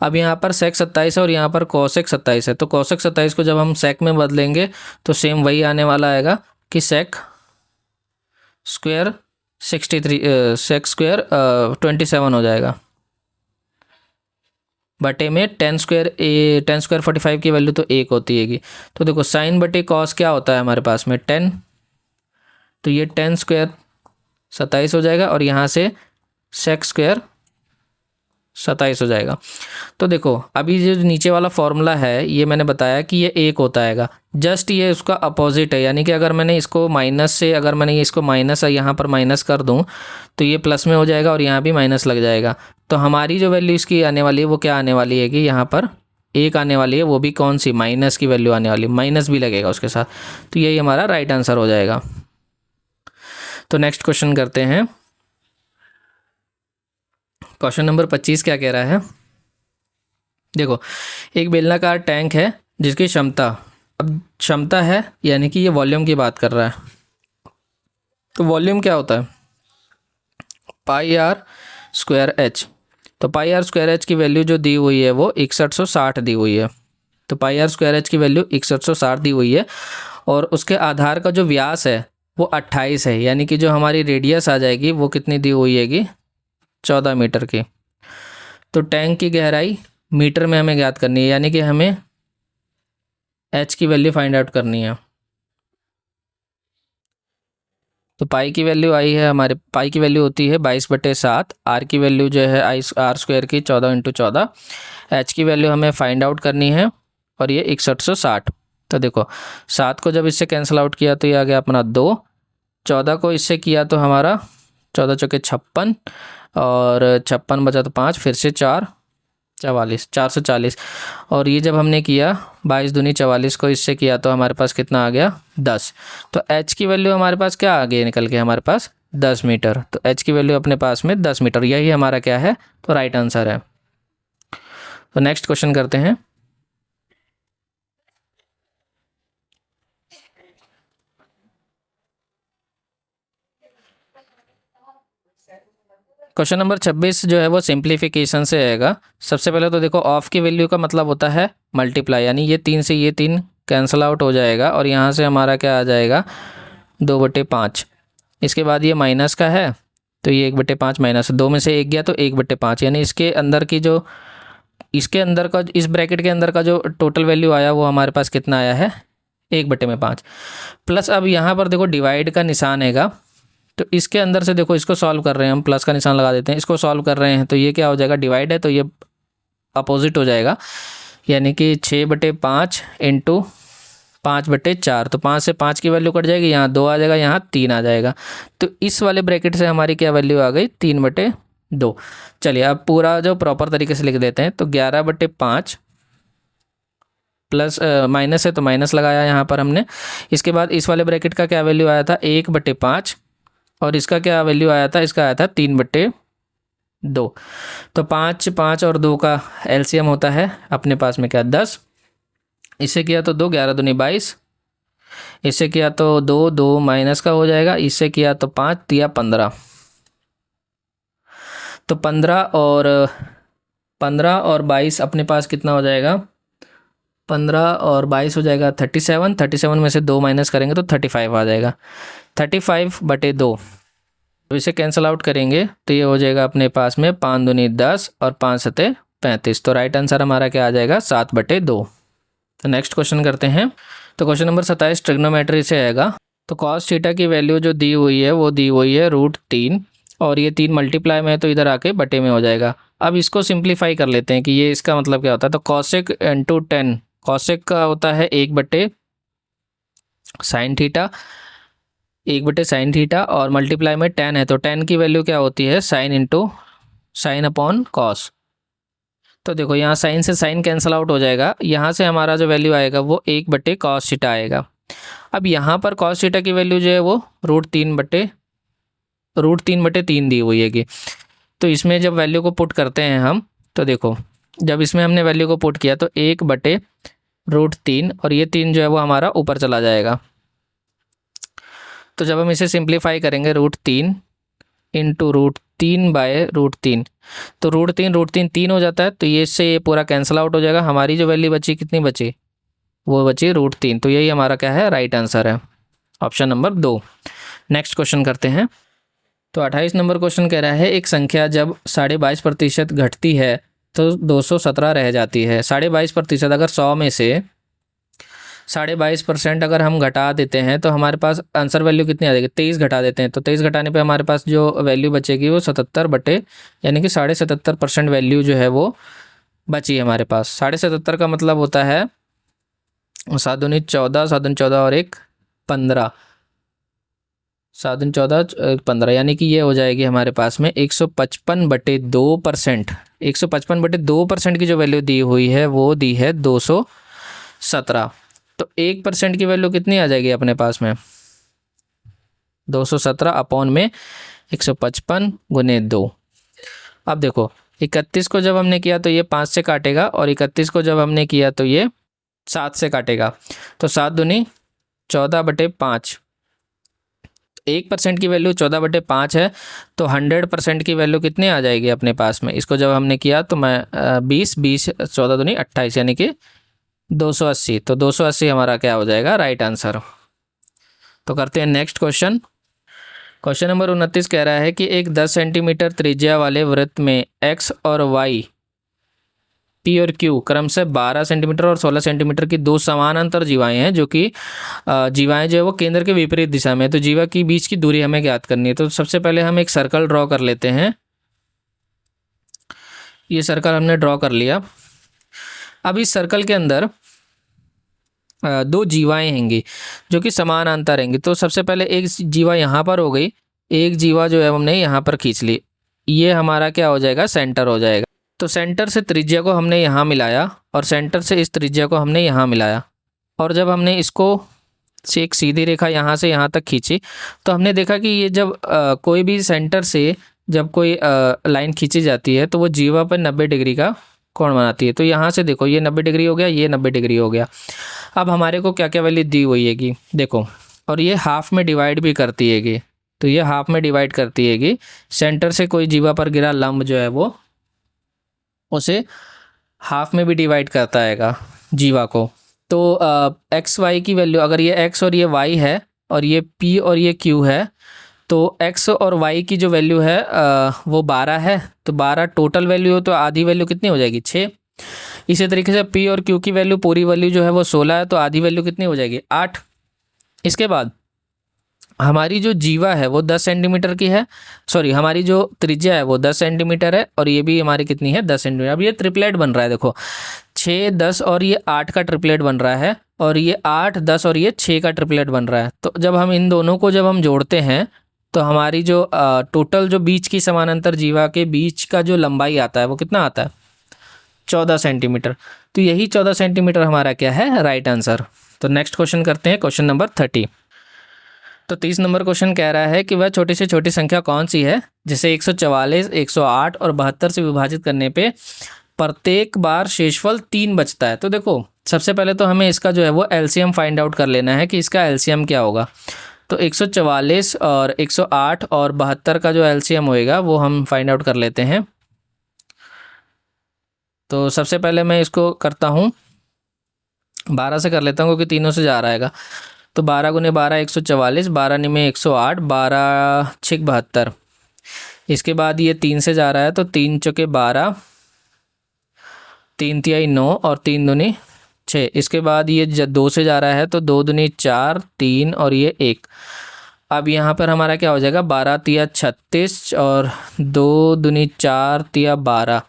अब यहाँ पर सेक 27 है और यहाँ पर कॉसेक 27 है। तो कॉसेक 27 को जब हम सेक में बदलेंगे तो सेम वही आने वाला आएगा कि सेक स्क्वायर 63 सेक स्क्वायर 27 हो जाएगा बटे में टेन स्क्वायर 45 की वैल्यू तो 1 होती हैगी। तो देखो साइन बटे कॉस क्या होता है हमारे पास में? 10। तो ये 10 स्क्वायर 27 हो जाएगा और यहाँ से सेक स्क्वायर 27 हो जाएगा। तो देखो अभी जो नीचे वाला फॉर्मूला है ये मैंने बताया कि ये 1 होता हैगा, जस्ट ये उसका अपोजिट है, यानी कि अगर मैंने इसको माइनस से, अगर मैंने इसको माइनस यहाँ पर माइनस कर दूँ तो ये प्लस में हो जाएगा और यहाँ भी माइनस लग जाएगा। तो हमारी जो वैल्यू इसकी आने वाली है वो क्या आने वाली है कि यहाँ पर 1 आने वाली है, वो भी कौन सी? माइनस की वैल्यू आने वाली, माइनस भी लगेगा उसके साथ। तो यही हमारा राइट आंसर हो जाएगा। तो नेक्स्ट क्वेश्चन करते हैं। क्वेश्चन नंबर 25 क्या कह रहा है? देखो एक बेलनाकार टैंक है जिसकी क्षमता, अब क्षमता है यानी कि ये वॉल्यूम की बात कर रहा है। तो वॉल्यूम क्या होता है? पाई आर स्क्वायर एच। तो पाई आर स्क्वायर एच की वैल्यू जो दी हुई है वो 6160 दी हुई है। तो पाई आर स्क्वायर एच की वैल्यू 6160 दी हुई है और उसके आधार का जो व्यास है वो 28 है, यानी कि जो हमारी रेडियस आ जाएगी वो कितनी दी हुई हैगी? 14 मीटर की। तो टैंक की गहराई मीटर में हमें ज्ञात करनी है, यानी कि हमें एच की वैल्यू फाइंड आउट करनी है। तो पाई की वैल्यू आई है हमारे, पाई की वैल्यू होती है 22/7, आर की वैल्यू जो है आर स्क्वायर की 14 × 14, एच की वैल्यू हमें फाइंड आउट करनी है और ये 6160। तो देखो 7 को जब इससे कैंसिल आउट किया तो ये आ गया अपना 2, 14 को इससे किया तो हमारा 14 चौके 56 और 56 बचा तो 5, फिर से 4 44 440, और ये जब हमने किया 22 दूनी 44 को इससे किया तो हमारे पास कितना आ गया? 10। तो एच की वैल्यू हमारे पास क्या आ गई निकल के? हमारे पास 10 मीटर। तो एच की वैल्यू अपने पास में 10 मीटर, यही हमारा क्या है? तो राइट आंसर है। तो नेक्स्ट क्वेश्चन करते हैं। क्वेश्चन नंबर 26 जो है वो सिंप्लीफिकेशन से आएगा। सबसे पहले तो देखो ऑफ की वैल्यू का मतलब होता है मल्टीप्लाई, यानी ये 3 से ये 3 कैंसिल आउट हो जाएगा और यहाँ से हमारा क्या आ जाएगा? 2/5। इसके बाद ये माइनस का है तो ये 1/5 माइनस 2 में से 1 गया तो 1/5, यानी इसके अंदर की जो, इसके अंदर का, इस ब्रैकेट के अंदर का जो टोटल वैल्यू आया वो हमारे पास कितना आया है? 1/5 प्लस अब यहाँ पर देखो डिवाइड का निशान हैगा, तो इसके अंदर से देखो, इसको सॉल्व कर रहे हैं हम, प्लस का निशान लगा देते हैं, इसको सॉल्व कर रहे हैं तो ये क्या हो जाएगा, डिवाइड है तो ये अपोजिट हो जाएगा, यानी कि 6/5 इंटू 5/4। तो 5 से 5 की वैल्यू कट जाएगी, यहाँ 2 आ जाएगा, यहाँ 3 आ जाएगा। तो इस वाले ब्रैकेट से हमारी क्या वैल्यू आ गई, 3/2। चलिए अब पूरा जो प्रॉपर तरीके से लिख देते हैं। तो 11/5 प्लस माइनस है तो माइनस लगाया यहाँ पर हमने। इसके बाद इस वाले ब्रैकेट का क्या वैल्यू आया था, 1/5, और इसका क्या वैल्यू आया था, इसका आया था 3/2। तो 5, 5 और 2 का एलसीएम होता है अपने पास में क्या, 10। इससे किया तो 2, 11 दूनी 22। इससे किया तो 2, 2 माइनस का हो जाएगा। इससे किया तो 5 दिया 15। तो 15 और 22 अपने पास कितना हो जाएगा, 15 और 22 हो जाएगा 37। 37 में से 2 माइनस करेंगे तो 35 आ जाएगा। 35/2, तो इसे कैंसिल आउट करेंगे तो ये हो जाएगा अपने पास में 5 दूनी 10 और 5 सते 35। तो राइट आंसर हमारा क्या आ जाएगा, 7/2। तो नेक्स्ट क्वेश्चन करते हैं। तो क्वेश्चन नंबर 27 ट्रिग्नोमेट्री से आएगा। तो कॉस थीटा की वैल्यू जो दी हुई है वो दी हुई है √3, और ये 3 मल्टीप्लाई में है तो इधर आके बटे में हो जाएगा। अब इसको सिंप्लीफाई कर लेते हैं कि ये इसका मतलब क्या होता है। तो कॉसेक इंटू 10, कॉसेक का होता है 1/sin थीटा, 1/sin थीटा, और मल्टीप्लाई में 10 है तो 10 की वैल्यू क्या होती है, sine into sine upon cos. तो देखो यहाँ साइन से साइन कैंसिल आउट हो जाएगा, यहाँ से हमारा जो वैल्यू आएगा वो 1/cos थीटा आएगा। अब यहाँ पर cos थीटा की वैल्यू जो है वो √3/3 दी हुई है कि, तो इसमें जब वैल्यू को पुट करते हैं हम, तो देखो जब इसमें हमने वैल्यू को पुट किया तो 1/√3, और ये 3 जो है वो हमारा ऊपर चला जाएगा। तो जब हम इसे सिंप्लीफाई करेंगे, √3 इंटू √3/√3, तो √3 3 हो जाता है, तो ये इससे ये पूरा कैंसिल आउट हो जाएगा। हमारी जो वैल्यू बची कितनी बची, वो बची √3। तो यही हमारा क्या है, राइट आंसर है, ऑप्शन नंबर 2। नेक्स्ट क्वेश्चन करते हैं। तो 28 नंबर क्वेश्चन कह रहा है, एक संख्या जब 22.5% घटती है तो 217 रह जाती है। 22.5% अगर 100 में से 22.5% अगर हम घटा देते हैं तो हमारे पास आंसर वैल्यू कितनी आ जाएगी, 23 घटा देते हैं। तो 23 घटाने पे हमारे पास जो वैल्यू बचेगी वो 77 यानी कि 77.5% वैल्यू जो है वो बची है हमारे पास। 77.5 का मतलब होता है 7 दूनी 14, 7 दूनी 14 और 1 15, 7 दूनी 14 15, यानी कि ये हो जाएगी हमारे पास में 155/2%। 155/2% की जो वैल्यू दी हुई है वो दी है 217। तो 1% की वैल्यू कितनी आ जाएगी अपने पास में, 217 अपॉन में 155 गुने 2। अब देखो 31 को जब हमने किया तो ये 5 से काटेगा, और 31 को जब हमने किया तो ये 7 से काटेगा। तो 7 दूनी 14/5, 1% की वैल्यू 14/5 है, तो 100% की वैल्यू कितनी आ जाएगी अपने पास में। इसको जब हमने किया तो मैं 20 14 दूनी 28 यानी कि 280। तो 280 हमारा क्या हो जाएगा, राइट आंसर। तो करते हैं नेक्स्ट क्वेश्चन। क्वेश्चन नंबर 29 कह रहा है कि एक 10 सेंटीमीटर त्रिज्या वाले वृत्त में x और y, p और q क्रमशः 12 सेंटीमीटर और 16 सेंटीमीटर की दो समानांतर जीवाएं हैं, जो कि जीवाएं जो है वो केंद्र के विपरीत दिशा में। तो जीवा के बीच की दूरी हमें ज्ञात करनी है। तो सबसे पहले हम एक सर्कल ड्रॉ कर लेते हैं। ये सर्कल हमने ड्रॉ कर लिया। अब इस सर्कल के अंदर दो जीवाएं होंगी जो कि समानांतर रहेंगी। तो सबसे पहले एक जीवा यहाँ पर हो गई, एक जीवा जो है हमने यहाँ पर खींच ली। ये हमारा क्या हो जाएगा, सेंटर हो जाएगा। तो सेंटर से त्रिज्या को हमने यहाँ मिलाया, और सेंटर से इस त्रिज्या को हमने यहाँ मिलाया, और जब हमने इसको से एक सीधी रेखा यहाँ से यहाँ तक खींची तो हमने देखा कि ये जब कोई भी सेंटर से जब कोई लाइन खींची जाती है तो वो जीवा पर 90 डिग्री का कोण बनाती है। तो यहाँ से देखो ये 90 डिग्री हो गया, ये 90 डिग्री हो गया। अब हमारे को क्या क्या वैल्यू दी हुई हैगी देखो, और ये हाफ में डिवाइड भी करती हैगी। तो ये हाफ में डिवाइड करती हैगी। सेंटर से कोई जीवा पर गिरा लंब जो है वो उसे हाफ में भी डिवाइड करता हैगा जीवा को। तो एक्स वाई की वैल्यू, अगर ये एक्स और ये वाई है और ये पी और ये क्यू है, तो एक्स और वाई की जो वैल्यू है वो 12 है। तो 12 टोटल वैल्यू हो तो आधी वैल्यू कितनी हो जाएगी, 6। इसी तरीके से पी और क्यू की वैल्यू पूरी वैल्यू जो है वो 16 है, तो आधी वैल्यू कितनी हो जाएगी, 8। इसके बाद हमारी जो जीवा है वो 10 सेंटीमीटर की है, सॉरी हमारी जो त्रिज्या है वो 10 सेंटीमीटर है, और ये भी हमारी कितनी है 10 सेंटीमीटर। अब ये ट्रिपलेट बन रहा है, देखो 6 10 और ये 8 का ट्रिपलेट बन रहा है, और ये 8 10 और ये 6 का ट्रिपलेट बन रहा है। तो जब हम इन दोनों को जब हम जोड़ते हैं तो हमारी जो टोटल जो बीच की समानांतर जीवा के बीच का जो लंबाई आता है वो कितना आता है 14 सेंटीमीटर। तो यही 14 सेंटीमीटर हमारा क्या है राइट आंसर। तो नेक्स्ट क्वेश्चन करते हैं, क्वेश्चन नंबर 30। तो 30 नंबर क्वेश्चन कह रहा है कि वह छोटी से छोटी संख्या कौन सी है जिसे 144, 108 और 72 से विभाजित करने पे प्रत्येक बार शेषफल 3 बचता है। तो देखो सबसे पहले तो हमें इसका जो है वो एलसीएम फाइंड आउट कर लेना है कि इसका एलसीएम क्या होगा। तो 144 और 108 और 72 का जो एलसीएम होएगा वो हम फाइंड आउट कर लेते हैं। तो सबसे पहले मैं इसको करता हूँ 12 से कर लेता हूँ क्योंकि तीनों से जा रहा है। तो 12 गुने 12 144, 12 निमे 108, 12 6 72। इसके बाद ये 3 से जा रहा है तो 3 चौके 12, 3 तिहाई 9 और 3 दूनी 6। इसके बाद ये 2 से जा रहा है तो 2 दूनी 4, 3 और ये 1। अब यहाँ पर हमारा क्या हो जाएगा 12 तिया 36 और 2 दूनी 4 तिया 12,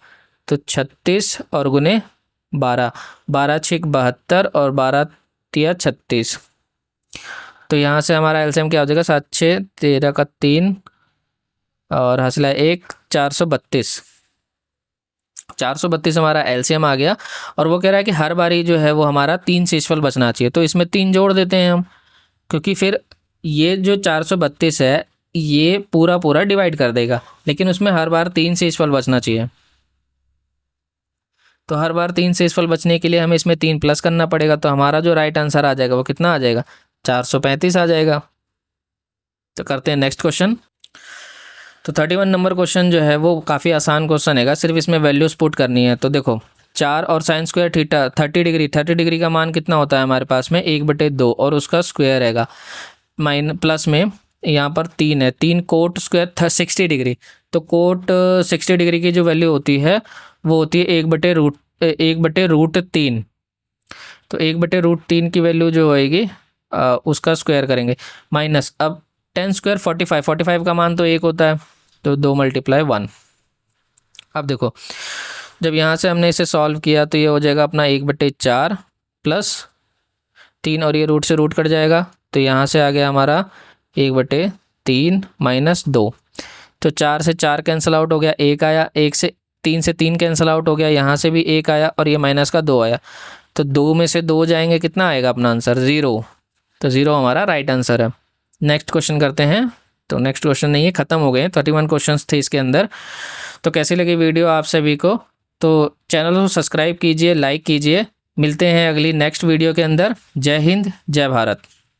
तो 36 और गुने 12, 12 6 72 और 12 तिया 36। तो यहाँ से हमारा एलसीएम क्या हो जाएगा 7 6 13 का 3 और हासिल है 1, 432। 432 हमारा एलसीएम आ गया, और वो कह रहा है कि हर बारी जो है वो हमारा 3 शेषफल बचना चाहिए। तो इसमें 3 जोड़ देते हैं हम, क्योंकि फिर ये जो 432 है ये पूरा पूरा डिवाइड कर देगा, लेकिन उसमें हर बार 3 शेषफल बचना चाहिए। तो हर बार 3 शेषफल बचने के लिए हमें इसमें 3 प्लस करना पड़ेगा। तो हमारा जो राइट आंसर आ जाएगा वो कितना आ जाएगा 435 आ जाएगा। तो करते हैं नेक्स्ट क्वेश्चन। तो 31 नंबर क्वेश्चन जो है वो काफ़ी आसान क्वेश्चन है, सिर्फ इसमें वैल्यूज पुट करनी है। तो देखो 4 और sine square theta 30 degree, 30 degree का मान कितना होता है हमारे पास में 1/2 और उसका स्क्वायर रहेगा। प्लस में यहाँ पर 3 है, 3 कोट स्क्वायर 60 डिग्री। तो कोट 60 डिग्री की जो वैल्यू होती है वो होती है 1/√3। तो 1/√3 की वैल्यू जो होएगी उसका स्क्वायर करेंगे, माइनस अब 10 स्क्वायर 45 का मान तो 1 होता है, तो 2 × 1। अब देखो जब यहाँ से हमने इसे सॉल्व किया तो ये हो जाएगा अपना 1/4 प्लस 3 और ये रूट से रूट कट जाएगा। तो यहाँ से आ गया हमारा 1/3 माइनस 2। तो 4 से 4 कैंसिल आउट हो गया, 1 आया, 1 से 3 से 3 कैंसिल आउट हो गया, यहाँ से भी 1 आया और ये माइनस का 2 आया। तो 2 में से 2 जाएंगे, कितना आएगा अपना आंसर 0। तो 0 हमारा राइट आंसर है। नेक्स्ट क्वेश्चन करते हैं। तो नेक्स्ट क्वेश्चन नहीं है, ख़त्म हो गए, 31 क्वेश्चंस थे इसके अंदर। तो कैसी लगी वीडियो आप सभी को, तो चैनल को सब्सक्राइब कीजिए, लाइक कीजिए। मिलते हैं अगली नेक्स्ट वीडियो के अंदर। जय हिंद, जय भारत।